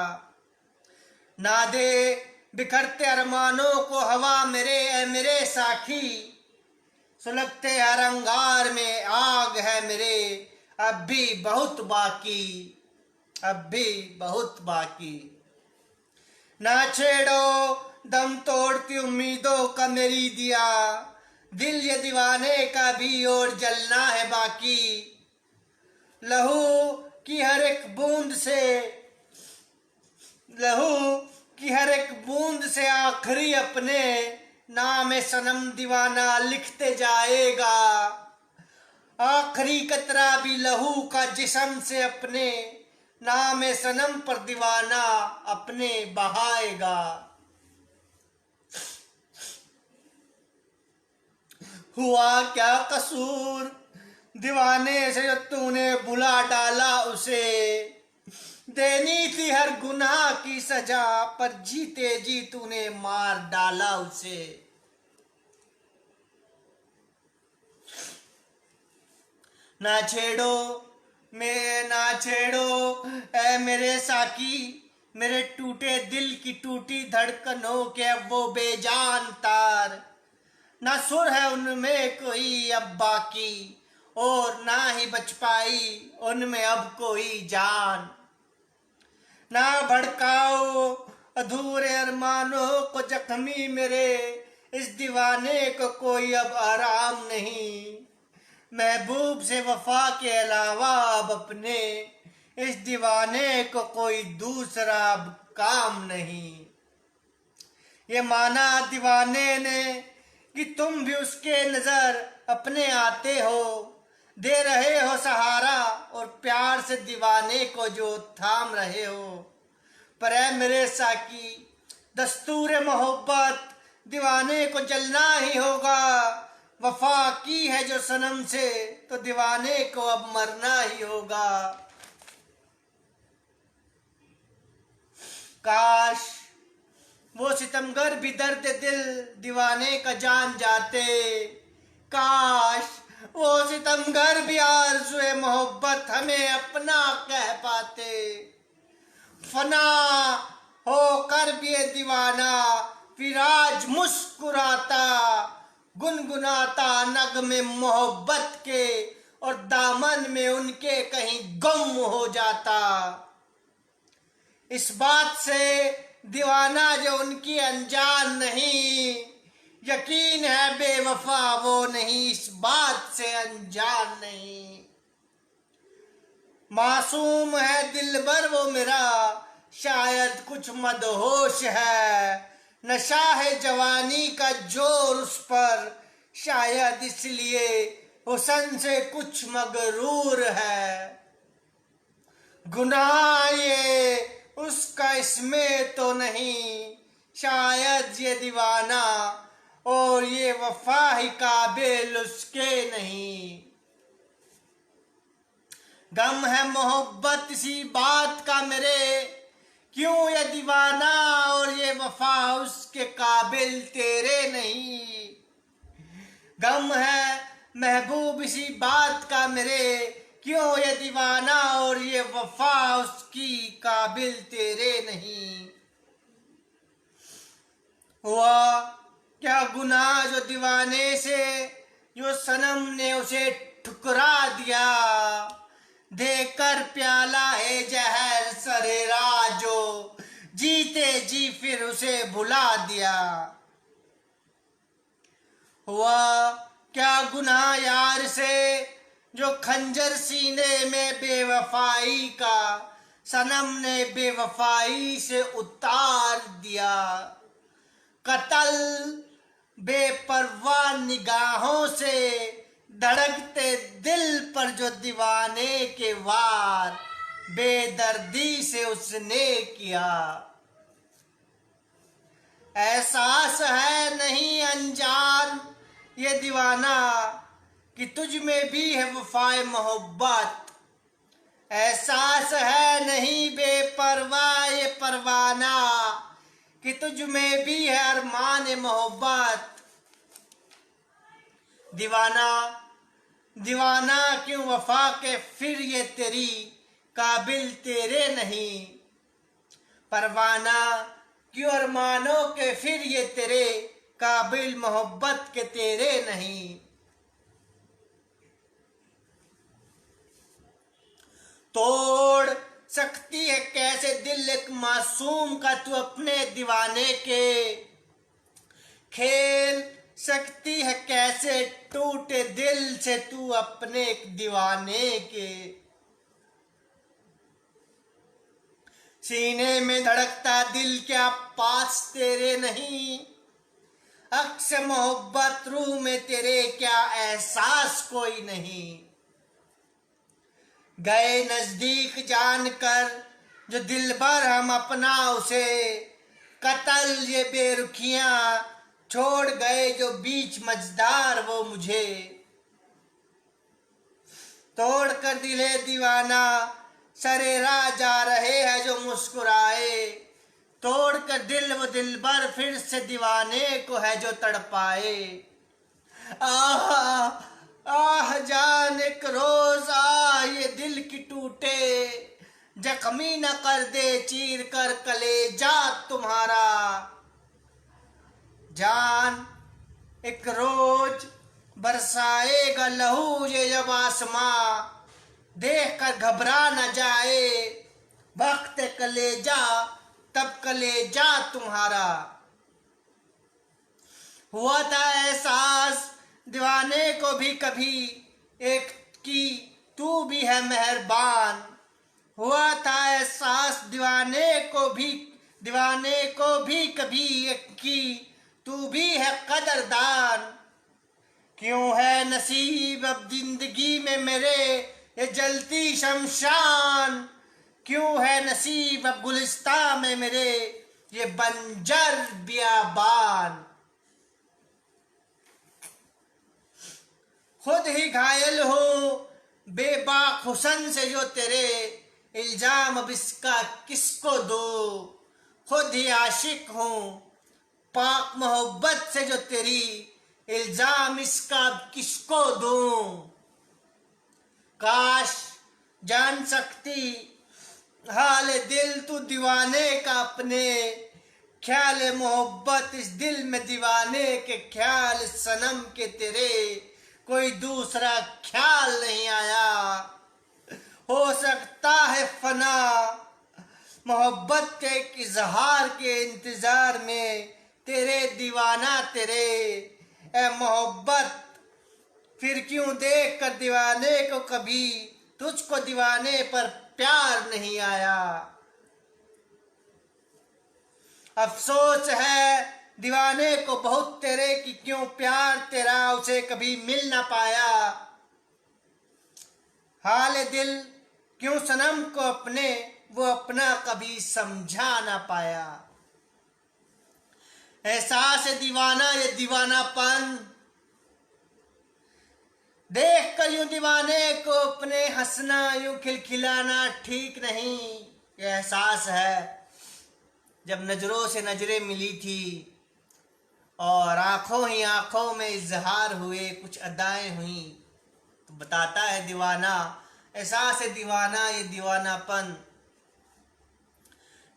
ना दे बिखरते अरमानों को हवा मेरे ए मेरे साखी, सुलगते हर अंगार में आग है मेरे अब भी बहुत बाकी, अब भी बहुत बाकी। ना छेड़ो दम तोड़ती उम्मीदों का मेरी दिया, दिल ये दीवाने का भी और जलना है बाकी। लहू की हर एक बूंद से, लहू की हर एक बूंद से आखिरी अपने नाम सनम दीवाना लिखते जाएगा। आखिरी कतरा भी लहू का जिस्म से अपने नाम सनम पर दीवाना अपने बहाएगा। हुआ क्या कसूर दीवाने से जो तूने बुला डाला उसे, देनी थी हर गुनाह की सजा पर जीते जी तूने मार डाला उसे। ना छेड़ो ना छेड़ो ऐ मेरे साकी, मेरे टूटे दिल की टूटी धड़कनों के अब वो बेजान तार। ना सुर है उनमें कोई अब बाकी, और ना ही बच पाई उनमें अब कोई जान। ना भड़काओ अधूरे अरमानों को जख्मी मेरे, इस दीवाने को कोई अब आराम नहीं। महबूब से वफा के अलावा अब अपने इस दीवाने को कोई दूसरा अब काम नहीं। ये माना दीवाने ने कि तुम भी उसके नजर अपने आते हो, दे रहे हो सहारा और प्यार से दीवाने को जो थाम रहे हो। पर ऐ मेरे साकी, दस्तूर मोहब्बत दीवाने को जलना ही होगा। वफा की है जो सनम से तो दीवाने को अब मरना ही होगा। काश वो सितमगर भी दर्द दिल दीवाने का जान जाते। काश वो सितमगर भी आरज़ुए मोहब्बत हमें अपना कह पाते। फना होकर भी ये दीवाना फिर आज मुस्कुराता, गुनगुनाता नगमे मोहब्बत के और दामन में उनके कहीं गम हो जाता। इस बात से दीवाना जो उनकी अनजान नहीं, यकीन है बेवफा वो नहीं, इस बात से अनजान नहीं। मासूम है दिलबर वो मेरा, शायद कुछ मदहोश है। नशा है जवानी का जोर उस पर, शायद इसलिए हुस्न से कुछ मगरूर है। गुनाह ये उसका इसमें तो नहीं, शायद ये दीवाना और ये वफा ही काबिल उसके नहीं। गम है मोहब्बत इसी बात का मेरे, क्यों ये दीवाना और ये वफा उसके काबिल तेरे नहीं। गम है महबूब इसी बात का मेरे, क्यों ये दीवाना और ये वफा उसकी काबिल तेरे नहीं। हुआ क्या गुनाह जो दीवाने से, जो सनम ने उसे ठुकरा दिया। देकर प्याला है जहर सरेरा जो जीते जी फिर उसे भुला दिया। हुआ क्या गुनाह यार से, जो खंजर सीने में बेवफाई का सनम ने बेवफाई से उतार दिया। कत्ल बेपरवाह निगाहों से धड़कते दिल पर जो दीवाने के वार बेदर्दी से उसने किया। एहसास है नहीं अनजान ये दीवाना कि तुझ में भी है वफाए मोहब्बत। एहसास है नहीं बेपरवाह ये परवाना कि तुझ में भी है अरमान मोहब्बत। दीवाना दीवाना क्यों वफा के फिर ये तेरी काबिल तेरे नहीं। परवाना क्यों अरमानों के फिर ये तेरे काबिल मोहब्बत के तेरे नहीं। तोड़ सकती है कैसे दिल एक मासूम का तू अपने दीवाने के। खेल सकती है कैसे टूटे दिल से तू अपने एक दीवाने के। सीने में धड़कता दिल क्या पास तेरे नहीं। अक्स मोहब्बत रूह में तेरे क्या एहसास कोई नहीं। गए नजदीक जानकर जो दिल भर हम अपना उसे, कत्ल ये बेरुखियां छोड़ गए जो बीच मझधार वो मुझे। तोड़ कर दिले दीवाना सरेरा जा रहे हैं जो मुस्कुराए। तोड़ कर दिल वो दिलबर फिर से दीवाने को है जो तड़पाए। आह आह जान एक रोज आ ये दिल की टूटे, जख्मी न कर दे चीर कर कलेजा तुम्हारा। जान एक रोज बरसाएगा लहू ये जब आसमां, देख कर घबरा न जाए वक्त कलेजा तब कलेजा तुम्हारा। हुआ था एहसास दीवाने को भी कभी एक की तू भी है मेहरबान। हुआ था एहसास दीवाने को भी कभी एक की तू भी है कदरदान। क्यों है नसीब अब जिंदगी में मेरे ये जलती शमशान। क्यों है नसीब अब गुलिस्तां में मेरे ये बंजर बियाबान। खुद ही घायल हो बेबाक हुसन से जो तेरे, इल्जाम अब इसका किसको दो। खुद ही आशिक हूँ पाक मोहब्बत से जो तेरी, इल्जाम इसका अब किसको दूं। काश जान सकती हाल दिल तू दीवाने का अपने, ख्याल मोहब्बत इस दिल में दीवाने के ख्याल सनम के तेरे कोई दूसरा ख्याल नहीं आया। हो सकता है फना मोहब्बत के एक इजहार के इंतजार में तेरे दीवाना तेरे। ए मोहब्बत फिर क्यों देख कर दीवाने को कभी तुझको दीवाने पर प्यार नहीं आया। अफसोस है दीवाने को बहुत तेरे कि क्यों प्यार तेरा उसे कभी मिल ना पाया। हाल दिल क्यों सनम को अपने वो अपना कभी समझा ना पाया। एहसास दीवाना ये दीवानापन देख कर यूं दीवाने को अपने हंसना यूं खिलखिलाना ठीक नहीं। ये एहसास है जब नजरों से नजरें मिली थी और आंखों ही आंखों में इजहार हुए कुछ अदाएं हुई तो बताता है दीवाना। एहसास दीवाना ये दीवानापन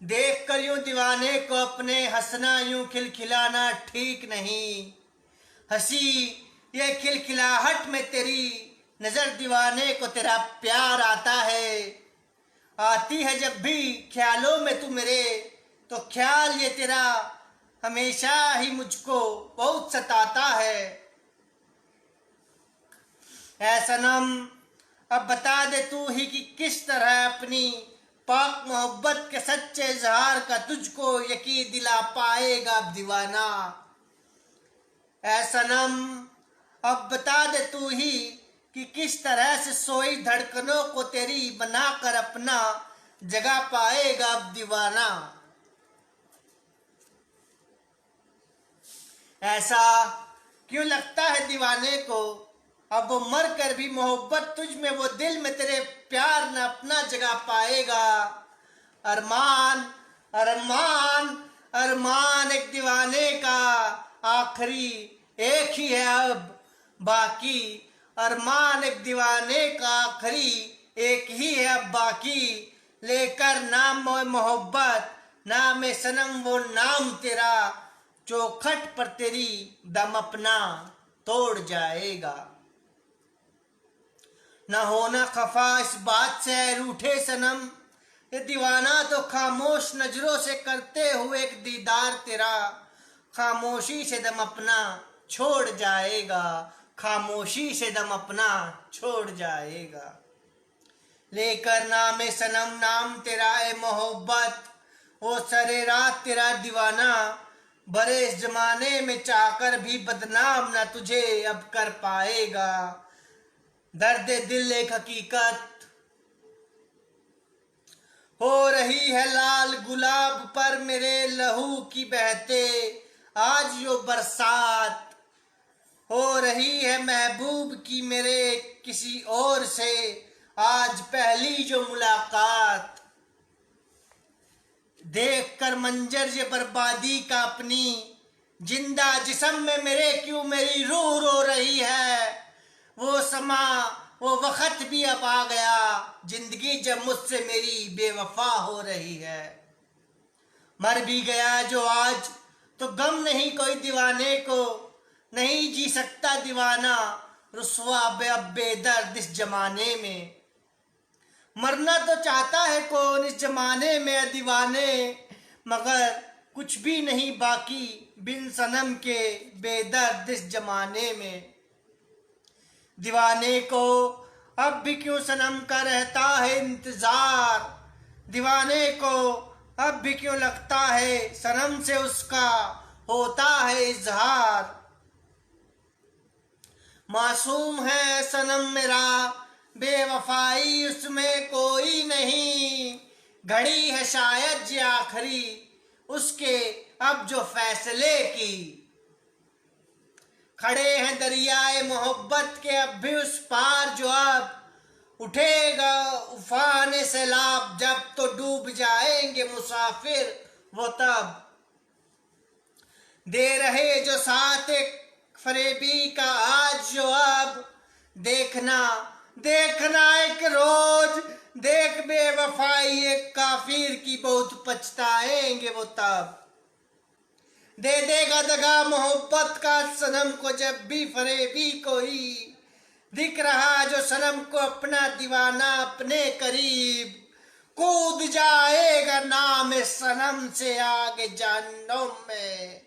देख कर यूं दीवाने को अपने हंसना यूं खिलखिलाना ठीक नहीं। हंसी ये खिलखिलाहट में तेरी नजर दीवाने को तेरा प्यार आता है। आती है जब भी ख्यालों में तू मेरे तो ख्याल ये तेरा हमेशा ही मुझको बहुत सताता है। ऐ सनम अब बता दे तू ही कि किस तरह अपनी पाक मोहब्बत के सच्चे इजहार का तुझको यकीन दिला पाएगा अब दीवाना। ऐ सनम अब बता दे तू ही कि किस तरह से सोई धड़कनों को तेरी बनाकर अपना जगा पाएगा अब दीवाना। ऐसा क्यों लगता है दीवाने को अब वो मर कर भी मोहब्बत तुझ में वो दिल में तेरे प्यार न अपना जगा पाएगा। अरमान अरमान अरमान एक दीवाने का आखिरी एक ही है अब बाकी। अरमान एक दीवाने का आखिरी एक ही है अब बाकी। लेकर नाम मोहब्बत नाम सनम वो नाम तेरा चौखट पर तेरी दम अपना तोड़ जाएगा। न होना खफा इस बात से रूठे सनम ये दीवाना तो खामोश नजरों से करते हुए एक दीदार तेरा खामोशी से दम अपना छोड़ जाएगा। खामोशी से दम अपना छोड़ जाएगा। लेकर नाम सनम नाम तेरा ए मोहब्बत वो सरे रात तेरा दीवाना बड़े इस जमाने में चाहकर भी बदनाम ना तुझे अब कर पाएगा। दर्द दिल एक हकीकत हो रही है लाल गुलाब पर मेरे लहू की बहते आज यो बरसात हो रही है महबूब की मेरे किसी और से आज पहली जो मुलाकात। देख कर मंजर ये बर्बादी का अपनी जिंदा जिस्म में मेरे क्यों मेरी रूह रो रही है। वो समा वो वक्त भी अब आ गया जिंदगी जब मुझसे मेरी बेवफा हो रही है। मर भी गया जो आज तो गम नहीं कोई दीवाने को नहीं जी सकता दीवाना रुसवा अब बेदर्द इस जमाने में। मरना तो चाहता है कौन इस जमाने में दीवाने मगर कुछ भी नहीं बाकी बिन सनम के बेदर्द इस जमाने में। दीवाने को अब भी क्यों सनम का रहता है इंतजार। दीवाने को अब भी क्यों लगता है सनम से उसका होता है इजहार। मासूम है सनम मेरा, बेवफाई उसमें कोई नहीं, घड़ी है शायद ये आखिरी उसके अब जो फैसले की। खड़े हैं दरियाए मोहब्बत के अब भी उस पार, जो अब उठेगा उफान सैलाब, जब तो डूब जाएंगे मुसाफिर वो तब। दे रहे जो साथ एक फरेबी का आज, जो अब देखना देखना एक रोज देख बेवफाई एक काफिर की, बहुत पछताएंगे वो तब। दे देगा दगा मोहब्बत का सनम को जब भी फरेबी कोई दिख रहा, जो सनम को अपना दीवाना अपने करीब, कूद जाएगा नाम सनम से आगे जहन्नुम में,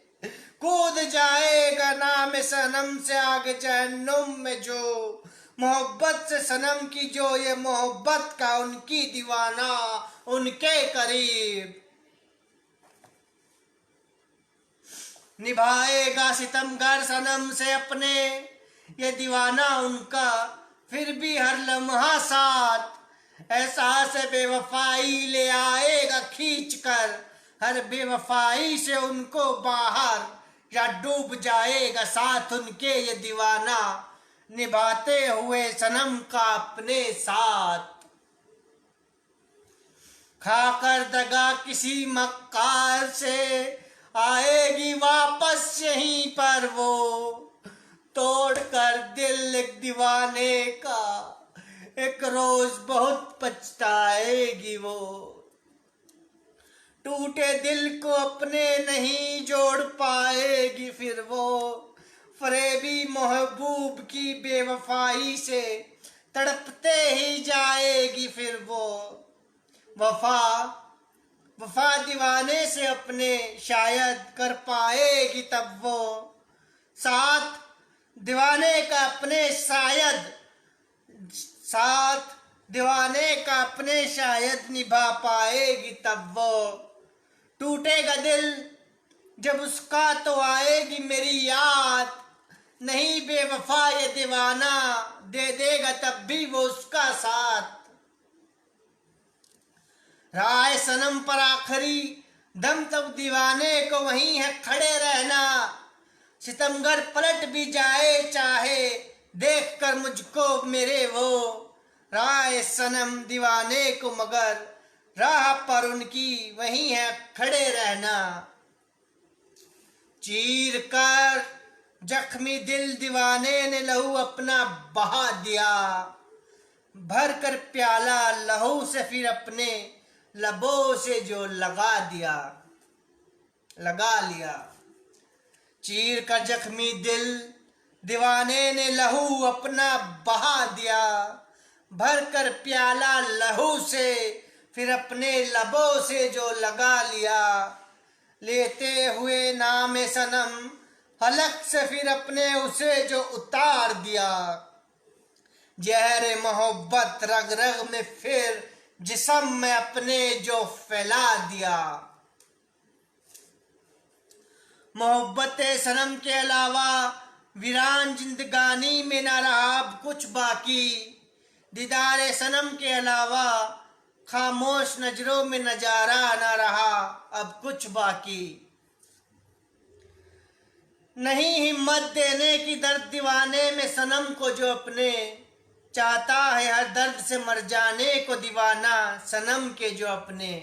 कूद जाएगा नाम सनम से आगे जहन्नुम में। जो मोहब्बत से सनम की, जो ये मोहब्बत का उनकी दीवाना उनके करीब। निभाएगा सितमगर सनम से अपने ये दीवाना उनका, फिर भी हर लम्हा साथ एहसास बेवफाई ले आएगा खींच कर, हर बेवफाई से उनको बाहर, या डूब जाएगा साथ उनके ये दीवाना, निभाते हुए सनम का अपने साथ। खाकर दगा किसी मक्कार से आएगी वापस यहीं पर वो, तोड़ कर दिल एक दीवाने का एक रोज बहुत पछताएगी वो। टूटे दिल को अपने नहीं जोड़ पाएगी फिर वो, फरेबी महबूब की बेवफाई से तड़पते ही जाएगी फिर वो। वफा वफा दीवाने से अपने शायद कर पाएगी तब वो, साथ दीवाने का अपने शायद, साथ दीवाने का अपने शायद निभा पाएगी तब वो। टूटेगा दिल जब उसका तो आएगी मेरी याद, नहीं बेवफा ये दीवाना दे देगा तब भी वो उसका साथ। राय सनम पर आखिरी दम तक दीवाने को वहीं है खड़े रहना, सितमगर पलट भी जाए चाहे देख कर मुझको मेरे वो। राय सनम दीवाने को मगर राह पर उनकी वहीं है खड़े रहना। चीर कर जख्मी दिल दीवाने ने लहू अपना बहा दिया, भर कर प्याला लहू से फिर अपने लबों से जो लगा दिया, लगा लिया। चीर का जख्मी दिल दीवाने ने लहू अपना बहा दिया, भर कर प्याला लहू से फिर अपने लबों से जो लगा लिया। लेते हुए नाम सनम हलक से फिर अपने उसे जो उतार दिया, जहर मोहब्बत रग रग में फिर जिस्म में अपने जो फैला दिया। मोहब्बत सनम के अलावा वीरान जिंदगानी में न रहा अब कुछ बाकी, दीदार सनम के अलावा खामोश नजरों में नजारा न रहा अब कुछ बाकी। नहीं हिम्मत देने की दर्द दीवाने में सनम को जो अपने, चाहता है हर दर्द से मर जाने को दीवाना सनम के जो अपने।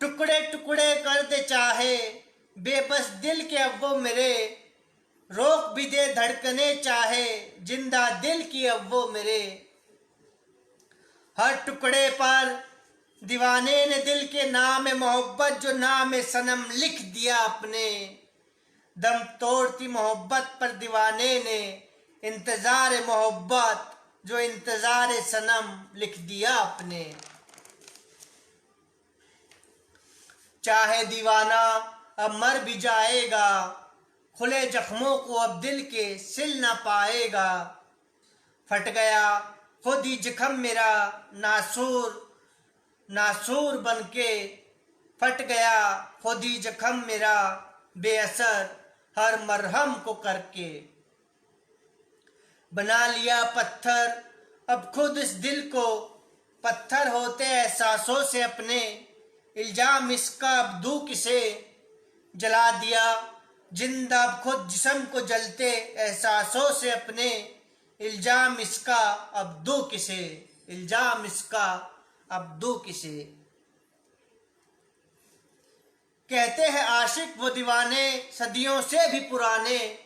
टुकड़े टुकड़े कर दे चाहे बेबस दिल के अब वो मेरे, रोक भी दे धड़कने चाहे जिंदा दिल की अब वो मेरे। हर टुकड़े पर दीवाने ने दिल के नाम मोहब्बत जो नाम सनम लिख दिया अपने, दम तोड़ती मोहब्बत पर दीवाने ने इंतजार मोहब्बत जो इंतजार सनम लिख दिया अपने। चाहे दीवाना अब मर भी जाएगा, खुले जख्मों को अब दिल के सिल ना पाएगा। फट गया खुद ही जख्म मेरा नासूर नासूर बनके फट गया खुद ही जख्म मेरा बेअसर हर मरहम को करके। बना लिया पत्थर अब खुद इस दिल को, पत्थर होते एहसासों से अपने, इल्जाम इसका अब दूं किसे। जला दिया जिंदा अब खुद जिस्म को जलते एहसासों से अपने, इल्जाम इसका अब दूं किसे, इल्जाम इसका अब दूं किसे। कहते हैं आशिक वो दीवाने सदियों से भी पुराने,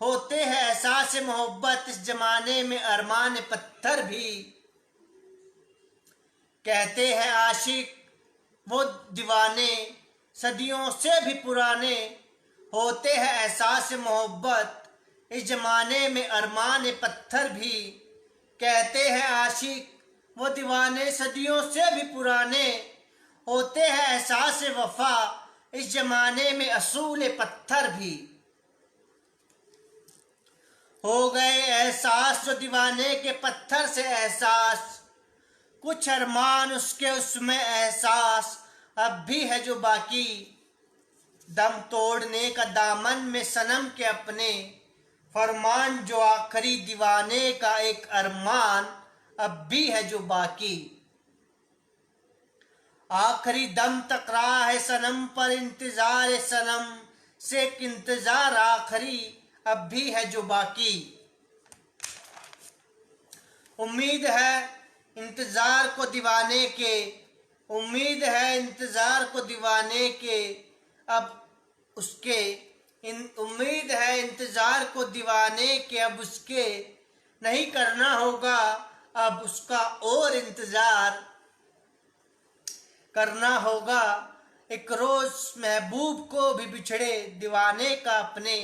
होते हैं एहसास मोहब्बत इस जमाने में अरमान पत्थर भी। कहते हैं आशिक वो दीवाने सदियों से भी पुराने, होते हैं एहसास मोहब्बत इस जमाने में अरमान पत्थर भी। कहते हैं आशिक वो दीवाने सदियों से भी पुराने, होते हैं एहसास वफा इस जमाने में असूल पत्थर भी। हो गए एहसास जो दीवाने के पत्थर से एहसास, कुछ अरमान उसके उसमें एहसास अब भी है जो बाकी। दम तोड़ने का दामन में सनम के अपने, फरमान जो आखिरी दीवाने का एक अरमान अब भी है जो बाकी। आखिरी दम तक रहा है सनम पर इंतजार सनम से, एक इंतजार आखिरी अब भी है जो बाकी। उम्मीद है इंतजार को दीवाने के, उम्मीद है इंतजार को दीवाने के अब उसके, उम्मीद है इंतजार को दीवाने के अब उसके, नहीं करना होगा अब उसका और इंतजार करना होगा। एक रोज महबूब को भी बिछड़े दीवाने का अपने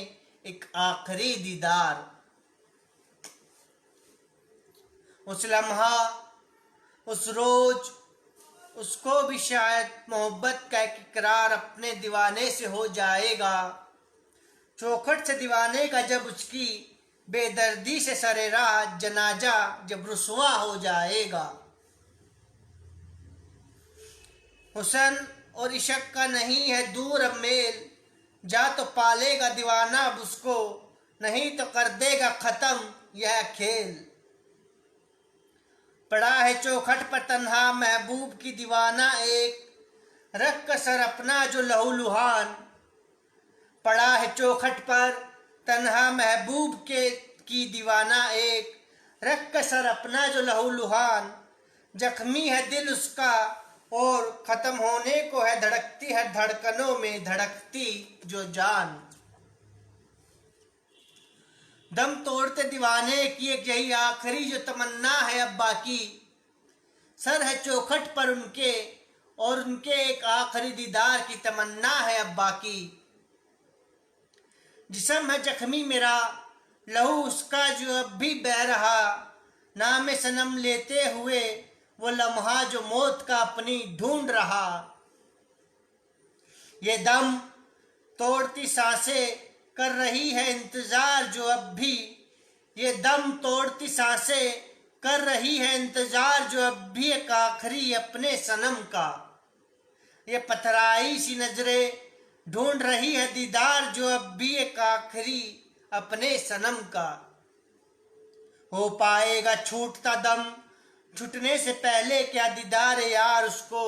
एक आखिरी दीदार। उस लम्हा उस रोज उसको भी शायद मोहब्बत का एक इकरार अपने दीवाने से हो जाएगा। चौखट से दीवाने का जब उसकी बेदर्दी से सरेरा जनाजा जब रुसवा हो जाएगा। हुसन और इश्क का नहीं है दूर अब मेल, जा तो पालेगा दीवाना अब उसको, नहीं तो कर देगा खत्म यह खेल। पड़ा है चौखट पर तन्हा महबूब की दीवाना एक, रख कर सर अपना जो लहूलुहान। पड़ा है चौखट पर तन्हा महबूब की दीवाना एक, रख कर सर अपना जो लहूलुहान। जख्मी है दिल उसका और खत्म होने को है, धड़कती है धड़कनों में धड़कती जो जान। दम तोड़ते दीवाने की एक यही आखिरी जो तमन्ना है अब बाकी। सर है चौखट पर उनके और उनके एक आखिरी दीदार की तमन्ना है अब बाकी। जिस्म है जख्मी मेरा लहू उसका जो अब भी बह रहा, नाम सनम लेते हुए वो लम्हा जो मौत का अपनी ढूंढ रहा। ये दम तोड़ती सांसें कर रही है इंतजार जो अब भी, ये दम तोड़ती सांसें कर रही है इंतजार जो अब भी एक आखिरी अपने सनम का। ये पथराई सी नजरें ढूंढ रही है दीदार जो अब भी एक आखिरी अपने सनम का। हो पाएगा छूटता दम छूटने से पहले क्या दीदार यार उसको,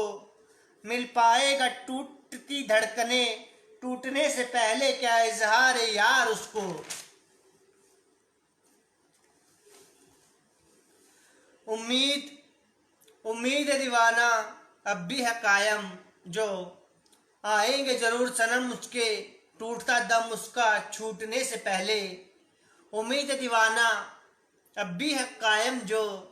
मिल पाएगा टूटती धड़कने टूटने से पहले क्या इजहार यार उसको। उम्मीद है दीवाना अब भी है कायम, जो आएंगे जरूर सनम उसके टूटता दम उसका छूटने से पहले। उम्मीद है दीवाना अब भी है कायम, जो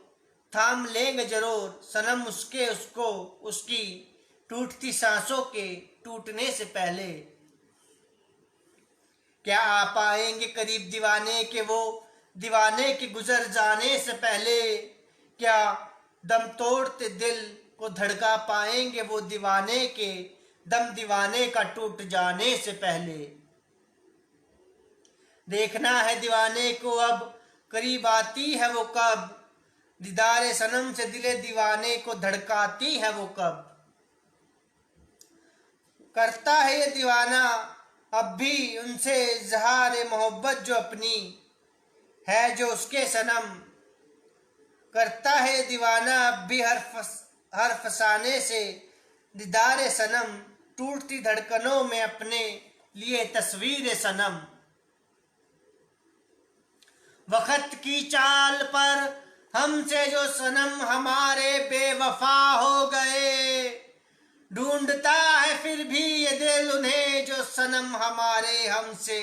थाम लेंगे जरूर सनम उसके उसको उसकी टूटती सांसों के टूटने से पहले। क्या आ पाएंगे करीब दीवाने के वो दीवाने के गुजर जाने से पहले, क्या दम तोड़ते दिल को धड़का पाएंगे वो दीवाने के दम दीवाने का टूट जाने से पहले। देखना है दीवाने को अब करीब आती है वो कब, दीदार सनम से दिले दीवाने को धड़काती है वो कब। करता है ये दीवाना अब भी उनसे इजहार मोहब्बत जो अपनी है जो उसके सनम। करता है ये दीवाना अब भी हर फसाने से दीदार सनम। टूटती धड़कनों में अपने लिए तस्वीर सनम। वक्त की चाल पर हमसे जो सनम हमारे बेवफा हो गए। ढूंढता है फिर भी ये दिल उन्हें जो सनम हमारे हमसे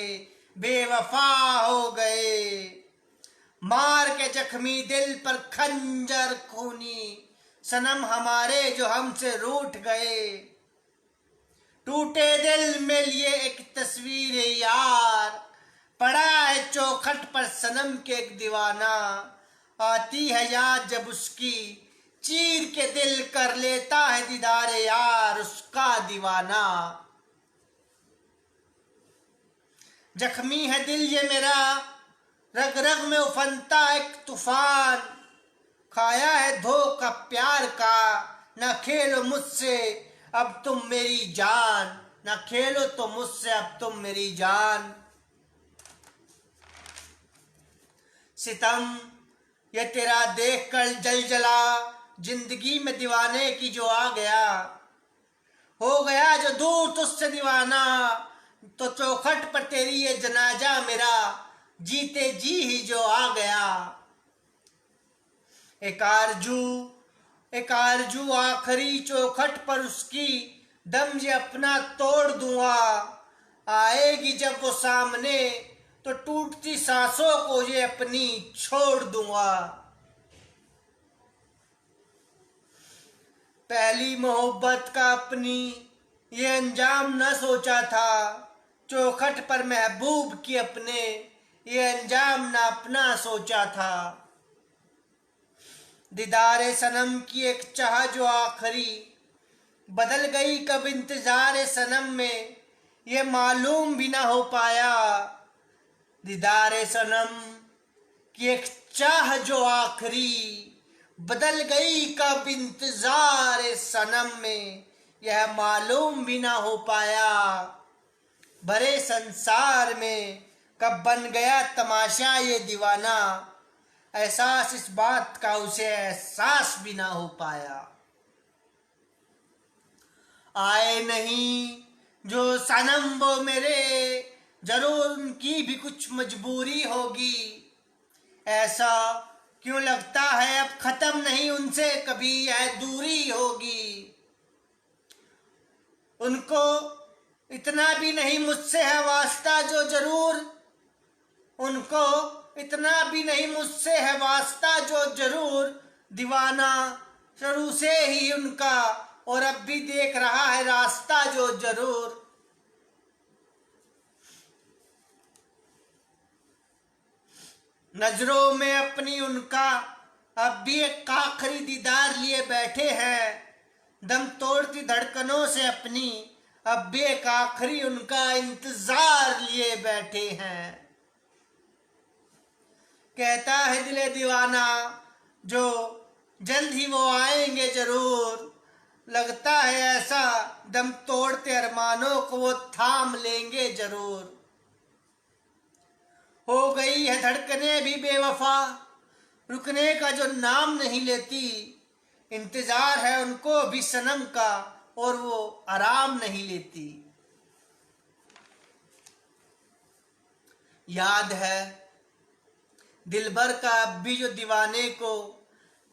बेवफा हो गए। मार के जख्मी दिल पर खंजर खूनी सनम हमारे जो हमसे रूठ गए। टूटे दिल में लिए एक तस्वीर यार पड़ा है चौखट पर सनम के एक दीवाना। आती है याद जब उसकी चीर के दिल कर लेता है दीदार यार उसका दीवाना। जख्मी है दिल ये मेरा रग रग में उफनता एक तूफान। खाया है धोखा प्यार का न खेलो मुझसे अब तुम मेरी जान। न खेलो तो मुझसे अब तुम मेरी जान। सितम ये तेरा देख कर जल जला जिंदगी में दीवाने की जो आ गया। हो गया जो दूर तुझसे दीवाना तो चौखट पर तेरी ये जनाजा मेरा जीते जी ही जो आ गया। एक आरजू आखिरी चौखट पर उसकी दम ये अपना तोड़ दूंगा। आएगी जब वो सामने तो टूटती सांसों को ये अपनी छोड़ दूंगा। पहली मोहब्बत का अपनी ये अंजाम न सोचा था। चौखट पर महबूब की अपने ये अंजाम न अपना सोचा था। दीदार सनम की एक चाह जो आखिरी बदल गई कब इंतजार सनम में ये मालूम भी ना हो पाया। दीदार सनम की एक चाह जो आखिरी बदल गई कब इंतजार सनम में यह मालूम भी ना हो पाया। भरे संसार में कब बन गया तमाशा ये दीवाना। एहसास इस बात का उसे एहसास भी ना हो पाया। आए नहीं जो सनम वो मेरे जरूर उनकी भी कुछ मजबूरी होगी। ऐसा क्यों लगता है अब खत्म नहीं उनसे कभी यह दूरी होगी। उनको इतना भी नहीं मुझसे है वास्ता जो जरूर उनको इतना भी नहीं मुझसे है वास्ता जो जरूर दीवाना शुरू से ही उनका और अब भी देख रहा है रास्ता जो जरूर। नजरों में अपनी उनका अब भी एक आखिरी दीदार लिए बैठे हैं। दम तोड़ती धड़कनों से अपनी अब भी एक आखिरी उनका इंतजार लिए बैठे हैं। कहता है दिले दीवाना जो जल्द ही वो आएंगे जरूर। लगता है ऐसा दम तोड़ते अरमानों को वो थाम लेंगे जरूर। हो गई है धड़कने भी बेवफा रुकने का जो नाम नहीं लेती। इंतजार है उनको भी सनम का और वो आराम नहीं लेती। याद है दिलबर का अब भी जो दीवाने को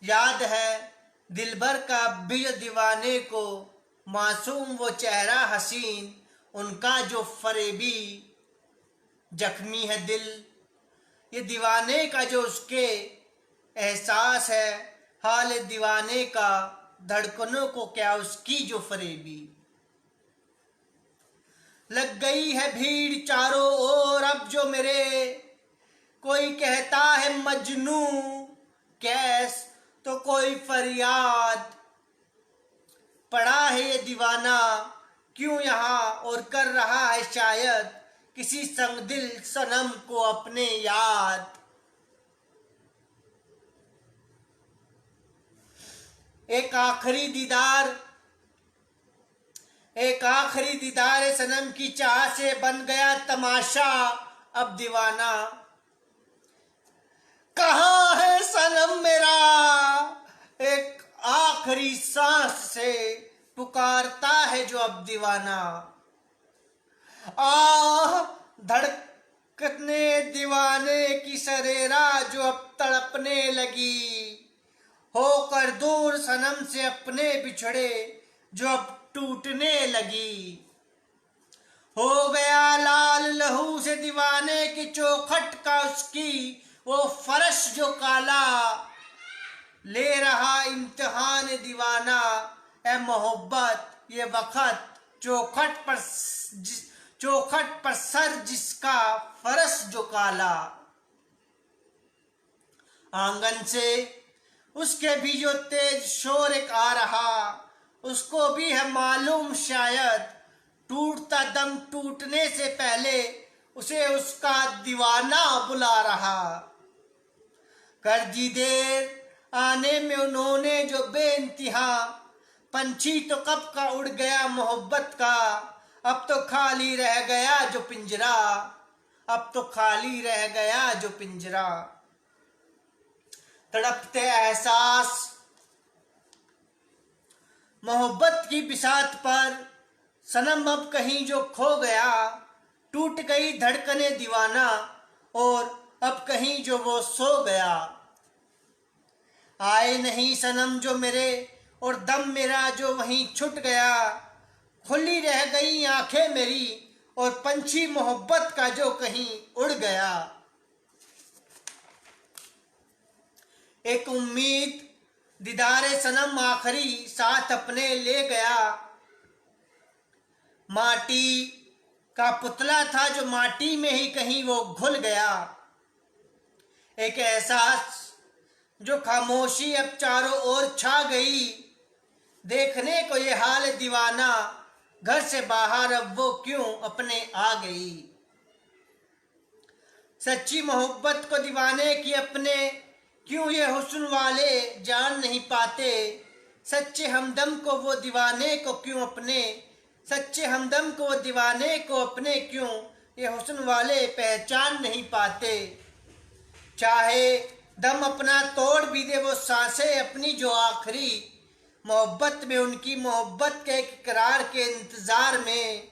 याद है दिलबर का अब भी जो दीवाने को मासूम वो चेहरा हसीन उनका जो फरेबी। जख्मी है दिल ये दीवाने का जो उसके एहसास है। हाल दीवाने का धड़कनों को क्या उसकी जो फरेबी। लग गई है भीड़ चारों ओर अब जो मेरे कोई कहता है मजनू कैस तो कोई फरियाद। पड़ा है ये दीवाना क्यों यहाँ और कर रहा है शायद किसी संग दिल सनम को अपने याद। एक आखिरी दीदार एक आखिरी दीदार सनम की चाह से बन गया तमाशा अब दीवाना। कहाँ है सनम मेरा, एक आखिरी सांस से पुकारता है जो अब दीवाना। आह धड़कने दीवाने की सरेरा जो अब तड़पने लगी, होकर दूर सनम से अपने बिछड़े जो अब टूटने लगी। हो गया लाल लहू से दीवाने की चौखट का उसकी वो फर्श जो काला, ले रहा इम्तिहान दीवाना। ए मोहब्बत ये वक्त चौखट पर सर जिसका फर्श जो काला। आंगन से उसके भी जो तेज शोर एक आ रहा, उसको भी है मालूम शायद टूटता दम टूटने से पहले उसे उसका दीवाना बुला रहा। कर दी देर आने में उन्होंने जो बेइंतहा, पंछी तो कब का उड़ गया मोहब्बत का, अब तो खाली रह गया जो पिंजरा, अब तो खाली रह गया जो पिंजरा। तड़पते एहसास मोहब्बत की बिसात पर सनम अब कहीं जो खो गया, टूट गई धड़कने दीवाना और अब कहीं जो वो सो गया। आए नहीं सनम जो मेरे और दम मेरा जो वहीं छुट गया, खुली रह गई आंखें मेरी और पंछी मोहब्बत का जो कहीं उड़ गया। एक उम्मीद दीदारे सनम आखिरी साथ अपने ले गया, माटी का पुतला था जो माटी में ही कहीं वो घुल गया। एक एहसास जो खामोशी अब चारों ओर छा गई, देखने को ये हाल दीवाना, घर से बाहर अब वो क्यों अपने आ गई। सच्ची मोहब्बत को दीवाने की अपने क्यों ये हुस्न वाले जान नहीं पाते, सच्चे हमदम को वो दीवाने को क्यों अपने, सच्चे हमदम को वो दीवाने को अपने क्यों ये हुस्न वाले पहचान नहीं पाते। चाहे दम अपना तोड़ भी दे वो सांसें अपनी जो आखिरी, मोहब्बत में उनकी मोहब्बत के इकरार के इंतजार में,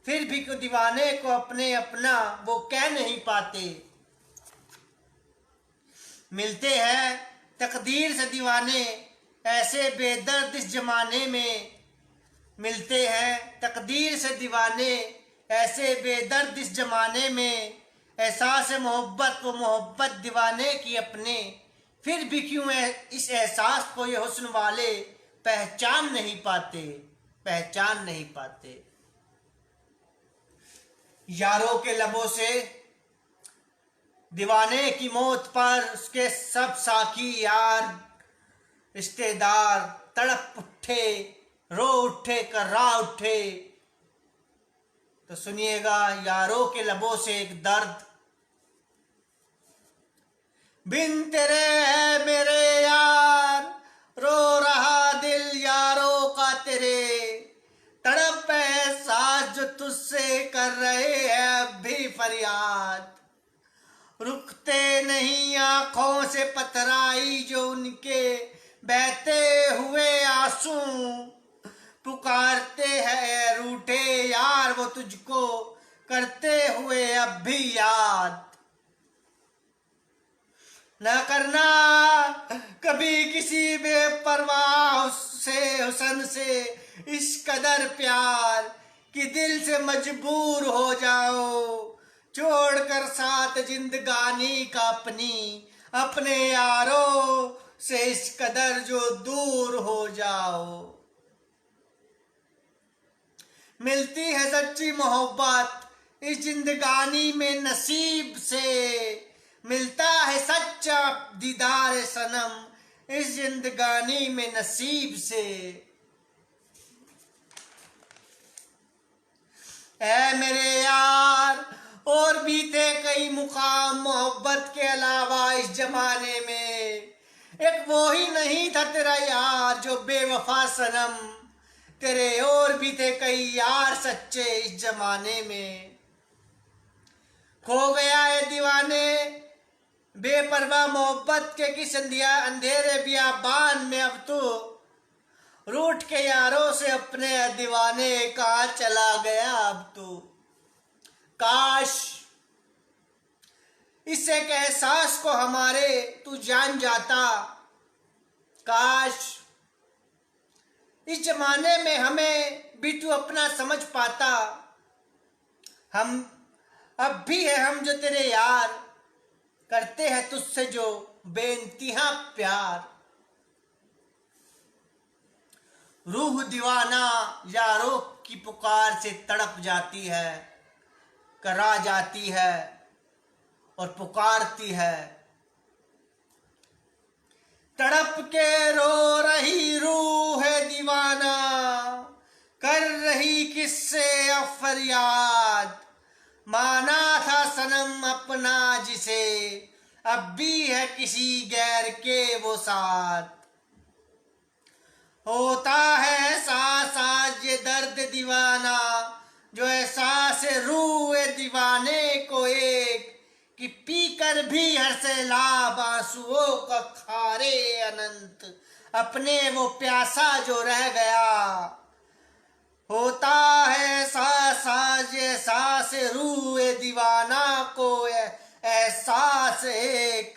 फिर भी को दीवाने को अपने अपना वो कह नहीं पाते। मिलते हैं तकदीर से दीवाने ऐसे बेदर्द इस जमाने में, मिलते हैं तकदीर से दीवाने ऐसे बेदर्द इस जमाने में। एहसास मोहब्बत वो मोहब्बत दीवाने की अपने, फिर भी क्यों इस एहसास को ये हुस्न वाले पहचान नहीं पाते, पहचान नहीं पाते। यारों के लबों से दीवाने की मौत पर उसके सब साकी यार रिश्तेदार तड़प उठे, रो उठे, कर्रा उठे। तो सुनिएगा यारों के लबों से एक दर्द। बिन तेरे है मेरे यार, रो रहा दिल यारों का तेरे, तड़प एहसास जो तुझसे कर रहे हैं अब भी फरियाद। रुकते नहीं आंखों से पथराई जो उनके बहते हुए आंसू, पुकारते हैं रूठे यार वो तुझको करते हुए अब भी याद। न करना कभी किसी बेपरवाह से हुस्न से इस कदर प्यार कि दिल से मजबूर हो जाओ, छोड़कर साथ जिंदगानी का अपने यारों से इस कदर जो दूर हो जाओ। मिलती है सच्ची मोहब्बत इस जिंदगानी में नसीब से, मिलता है सच्चा दीदार सनम इस जिंदगानी में नसीब से। ऐ मेरे यार और भी थे कई मुकाम मोहब्बत के अलावा इस जमाने में, एक वो ही नहीं था तेरा यार जो बेवफा सनम, तेरे और भी थे कई यार सच्चे इस जमाने में। खो गया है दीवाने बेपरवाह मोहब्बत के किस अंधेरे बियाबान में, अब तो रूठ के यारों से अपने दीवाने कहाँ चला गया अब तो। काश इस एक एहसास को हमारे तू जान जाता, काश इस जमाने में हमें भी तू अपना समझ पाता। हम अब भी है हम जो तेरे यार, करते हैं तुझसे जो बेइंतहा प्यार। रूह दीवाना यारों की पुकार से तड़प जाती है, करा जाती है और पुकारती है। तड़प के रो रही रूह है दीवाना, कर रही किससे अब फरियाद। माना था सनम अपना जिसे, अब भी है किसी गैर के वो साथ। होता है एहसास आज ये दर्द दीवाना, जो एहसास रूह दीवाने को एक, कि पी कर भी हर सैलाब आंसुओं का खारे अनंत, अपने वो प्यासा जो रह गया। होता है एहसास रूह दीवाना को एहसास एक,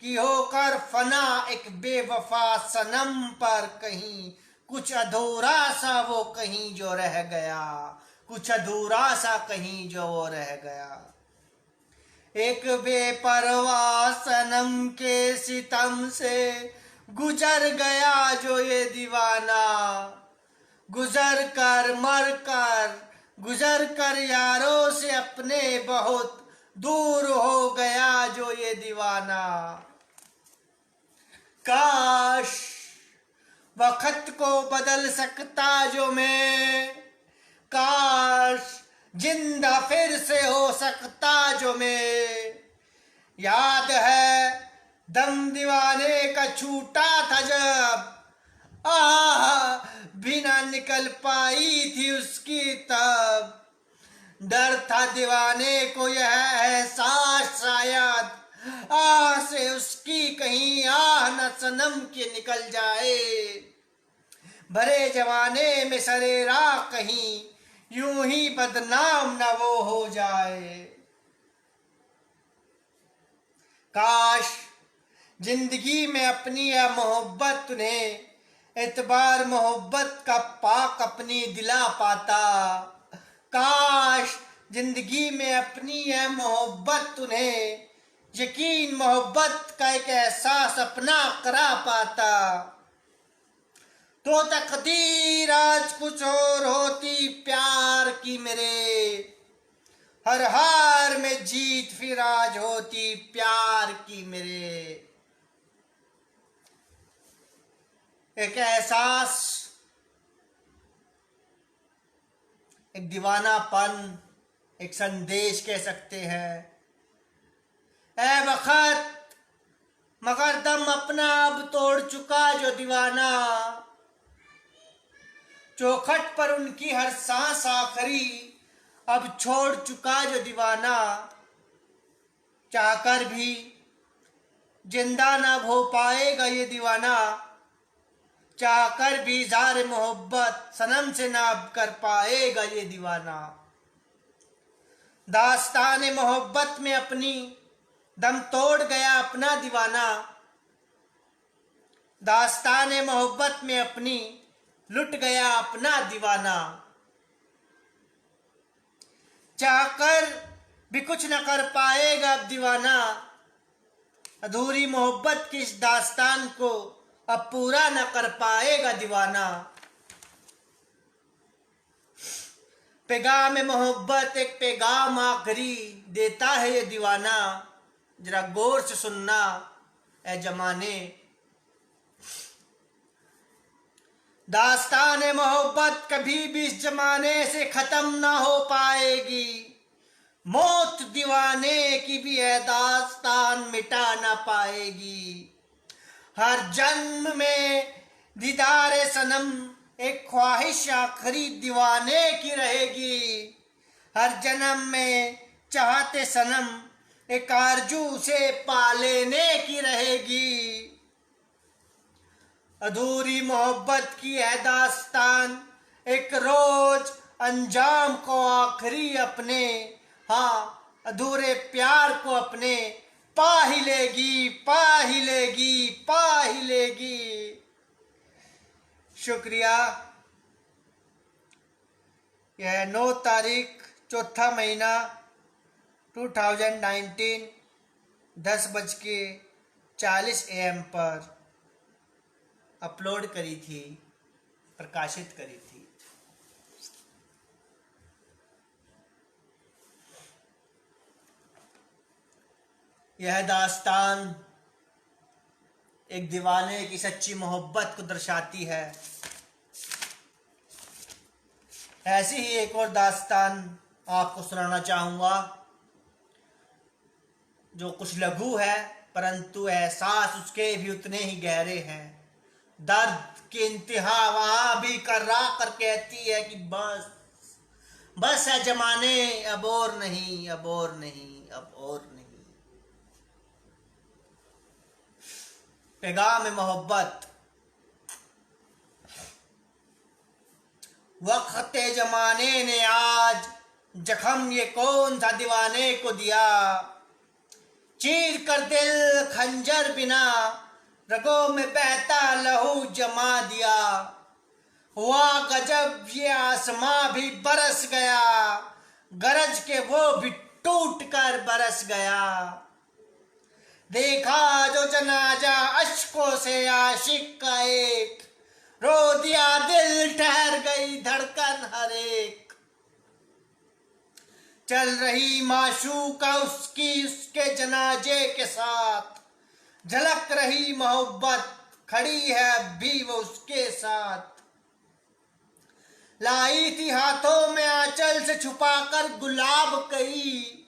कि होकर फना एक बेवफा सनम पर कहीं कुछ अधूरा सा वो कहीं जो रह गया, कुछ अधूरा सा कहीं जो वो रह गया। एक बेपरवाह सनम के सितम से गुजर गया जो ये दीवाना, गुजर कर मर कर गुजर कर यारों से अपने बहुत दूर हो गया जो ये दीवाना। काश वक्त को बदल सकता जो मैं, काश जिंदा फिर से हो सकता जो मैं। याद है दम दीवाने का छूटा था जब, बिना निकल पाई थी उसकी तब। डर था दीवाने को यह एहसास शायद, से उसकी कहीं न सनम की निकल जाए। भरे जमाने में सरेरा कहीं यूं ही बदनाम न वो हो जाए। काश जिंदगी में अपनी यह मोहब्बत उन्हें एतबार मोहब्बत का पाक अपनी दिला पाता। काश जिंदगी में अपनी यह मोहब्बत उन्हें यकीन मोहब्बत का एक एहसास अपना करा पाता। तो तकदीर आज कुछ और होती प्यार की मेरे, हर हार में जीत फिर आज होती प्यार की मेरे। एक एहसास, एक दीवानापन, एक संदेश कह सकते हैं। ऐ वक्त मगर दम अपना अब तोड़ चुका जो दीवाना, चौखट पर उनकी हर सांस आखिरी अब छोड़ चुका जो दीवाना। चाहकर भी जिंदा ना हो पाएगा ये दीवाना, चाहकर भी इज़हार मोहब्बत सनम से ना कर पाएगा ये दीवाना। दास्तान मोहब्बत में अपनी दम तोड़ गया अपना दीवाना, दास्तान मोहब्बत में अपनी लुट गया अपना दीवाना। चाहकर भी कुछ न कर पाएगा अब दीवाना, अधूरी मोहब्बत की इस दास्तान को अब पूरा न कर पाएगा दीवाना। पैगाम मोहब्बत एक पैगाम आखिरी देता है ये दीवाना, जरा गौर से सुनना ए जमाने। दास्तान मोहब्बत कभी भी इस जमाने से खत्म ना हो पाएगी, मौत दीवाने की भी है दास्तान मिटा ना पाएगी। हर जन्म में दीदार सनम एक ख्वाहिश आखिरी दीवाने की रहेगी। हर जन्म में चाहते सनम एक आरजू से पा लेने की रहेगी। अधूरी मोहब्बत की है दास्तान, एक रोज अंजाम को आखिरी अपने, हाँ अधूरे प्यार को अपने पा ही लेगी, पा ही लेगी, पा ही लेगी। शुक्रिया। यह 9 तारीख चौथा महीना 2019 10:40 AM पर अपलोड करी थी, प्रकाशित करी थी। यह दास्तान एक दीवाने की सच्ची मोहब्बत को दर्शाती है। ऐसी ही एक और दास्तान आपको सुनाना चाहूँगा जो कुछ लघु है, परंतु एहसास उसके भी उतने ही गहरे हैं। दर्द की इंतहा वहाँ भी कर्रा कर कहती है कि बस बस है जमाने, अब और नहीं, अब और नहीं, अब और नहीं। पैगाम मोहब्बत। वक्त जमाने ने आज जख्म ये कौन सा दीवाने को दिया, चीर कर दिल खंजर बिना रगों में बहता लहू जमा दिया। हुआ गजब ये आसमां भी बरस गया, गरज के वो भी टूट कर बरस गया। देखा जो जनाजा अश्कों से आशिक का एक, रो दिया दिल ठहर गई धड़कन हर एक। चल रही माशूका उसकी उसके जनाजे के साथ, झलक रही मोहब्बत खड़ी है अब भी वो उसके साथ। लाई थी हाथों में आंचल से छुपाकर गुलाब कई,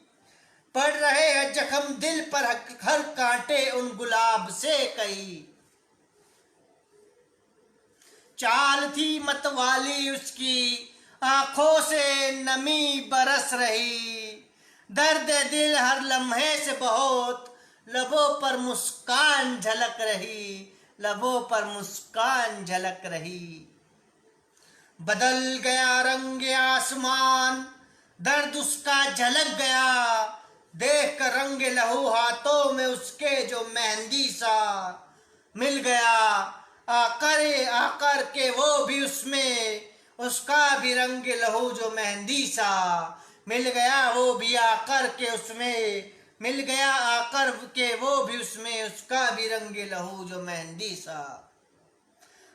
पड़ रहे हैं जख्म दिल पर हर कांटे उन गुलाब से कई। चाल थी मतवाली उसकी आंखों से नमी बरस रही, दर्द दिल हर लम्हे से बहुत लबों पर मुस्कान झलक रही, लबों पर मुस्कान झलक रही। बदल गया रंग आसमान, दर्द उसका झलक गया, देख कर रंग लहू हाथों में उसके जो मेहंदी सा मिल गया। आकर के वो भी उसमें उसका भी रंग लहू जो मेहंदी सा मिल गया, वो भी आकर के उसमें मिल गया, आकर के वो भी उसमें उसका भी रंग लहू जो मेहंदी सा।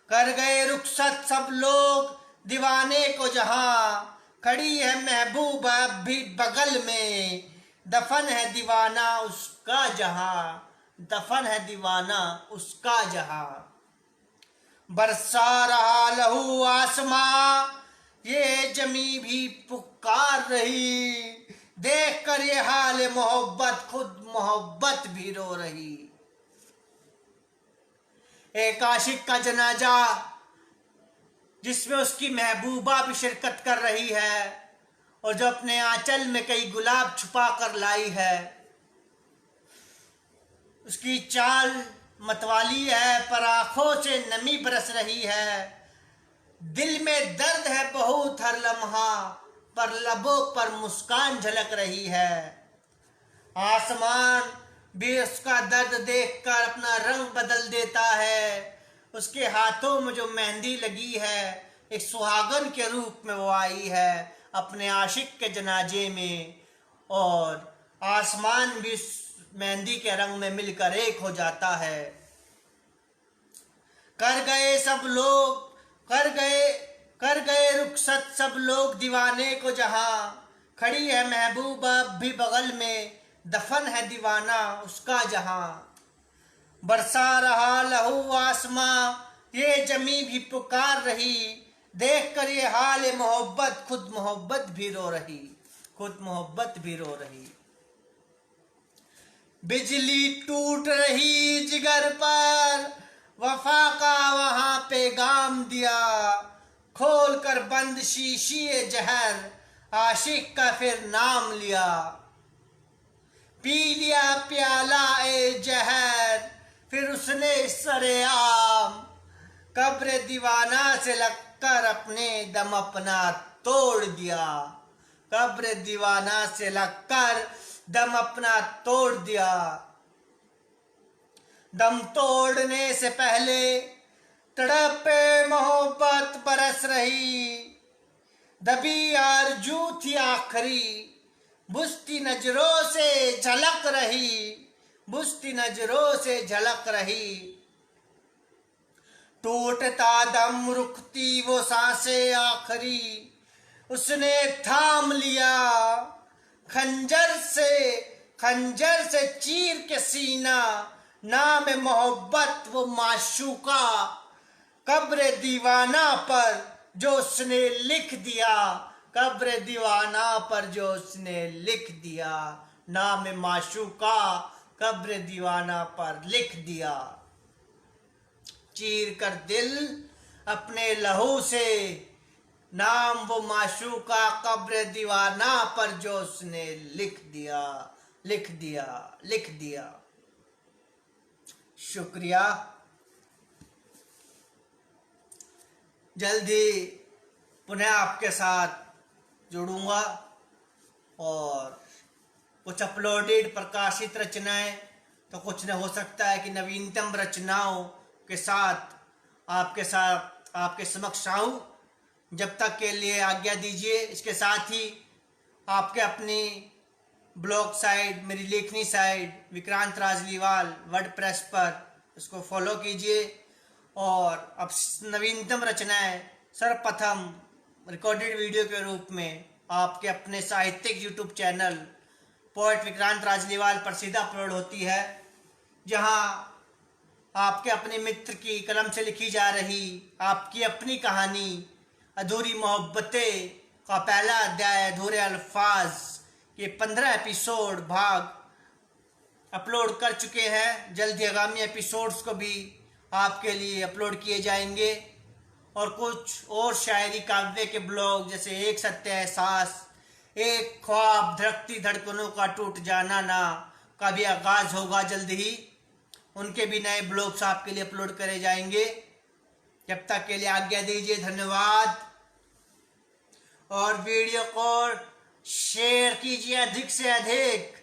कर गए रुखसत सब लोग दीवाने को जहां, खड़ी है महबूबा भी बगल में, दफन है दीवाना उसका जहां, दफन है दीवाना उसका जहां। बरसा रहा लहू आसमां, ये जमी भी पुकार रही, देख कर ये हाल मोहब्बत खुद मोहब्बत भी रो रही। एक आशिक का जनाजा जिसमें उसकी महबूबा भी शिरकत कर रही है, और जो अपने आंचल में कई गुलाब छुपा कर लाई है। उसकी चाल मतवाली है पर आंखों से नमी बरस रही है, दिल में दर्द है बहुत हर लम्हा पर लबों पर मुस्कान झलक रही है। आसमान भी उसका दर्द देखकर अपना रंग बदल देता है, उसके हाथों में जो मेहंदी लगी है एक सुहागन के रूप में वो आई है अपने आशिक के जनाजे में, और आसमान भी मेहंदी के रंग में मिलकर एक हो जाता है। कर गए सब लोग कर गए रुखसत सब लोग दीवाने को जहां, खड़ी है महबूबा भी बगल में, दफन है दीवाना उसका जहां। बरसा रहा लहू आसमां, ये जमी भी पुकार रही, देख कर ये हाल मोहब्बत खुद मोहब्बत भी रो रही, खुद मोहब्बत भी रो रही। बिजली टूट रही जिगर पर, वफा का वहां पैगाम दिया, खोल कर बंद शीशी जहर आशिक का फिर नाम लिया। पी लिया प्याला ए जहर फिर उसने सरेआम कब्र दीवाना से लगकर अपने दम अपना तोड़ दिया। कब्र दीवाना से लगकर दम अपना तोड़ दिया। दम तोड़ने से पहले तड़पे मोहब्बत बरस रही। दबी आरज़ू थी आखिरी बुझती नजरों से झलक रही। बुझती नजरों से झलक रही। टूटता दम रुकती वो सांसें आखिरी उसने थाम लिया। खंजर से चीर के सीना नाम मोहब्बत वो माशूका कब्र दीवाना पर जो उसने लिख दिया। कब्र दीवाना पर जो उसने लिख दिया। नाम माशूका कब्र दीवाना पर लिख दिया। चीर कर दिल अपने लहू से नाम वो माशूका कब्र दीवाना पर जो उसने लिख दिया। लिख दिया। लिख दिया। शुक्रिया। जल्दी पुनः आपके साथ जुड़ूंगा और कुछ अपलोडेड प्रकाशित रचनाएं तो कुछ न हो सकता है कि नवीनतम रचनाओं के साथ आपके समक्ष आऊं। जब तक के लिए आज्ञा दीजिए। इसके साथ ही आपके अपनी ब्लॉग साइट मेरी लेखनी साइट विक्रांत राजलीवाल वर्डप्रेस पर इसको फॉलो कीजिए और अब नवीनतम रचनाएं सर्वप्रथम रिकॉर्डेड वीडियो के रूप में आपके अपने साहित्यिक YouTube channel poet Vikrant Rajliwal पर सीधा अपलोड होती है, जहां आपके अपने मित्र की कलम से लिखी जा रही आपकी अपनी कहानी अधूरी मोहब्बतें का पहला अध्याय अधूरे अल्फाज के 15 एपिसोड भाग अपलोड कर चुके हैं। जल्द ही आगामी एपिसोड्स को भी आपके लिए अपलोड किए जाएंगे और कुछ और शायरी काव्य के ब्लॉग जैसे एक सत्य एहसास, एक ख्वाब, धड़कती धड़कनों का टूट जाना ना का भी आगाज होगा जल्द ही। उनके भी नए ब्लॉग्स आपके लिए अपलोड करे जाएंगे। जब तक के लिए आज्ञा दीजिए। धन्यवाद। और वीडियो को शेयर कीजिए अधिक से अधिक।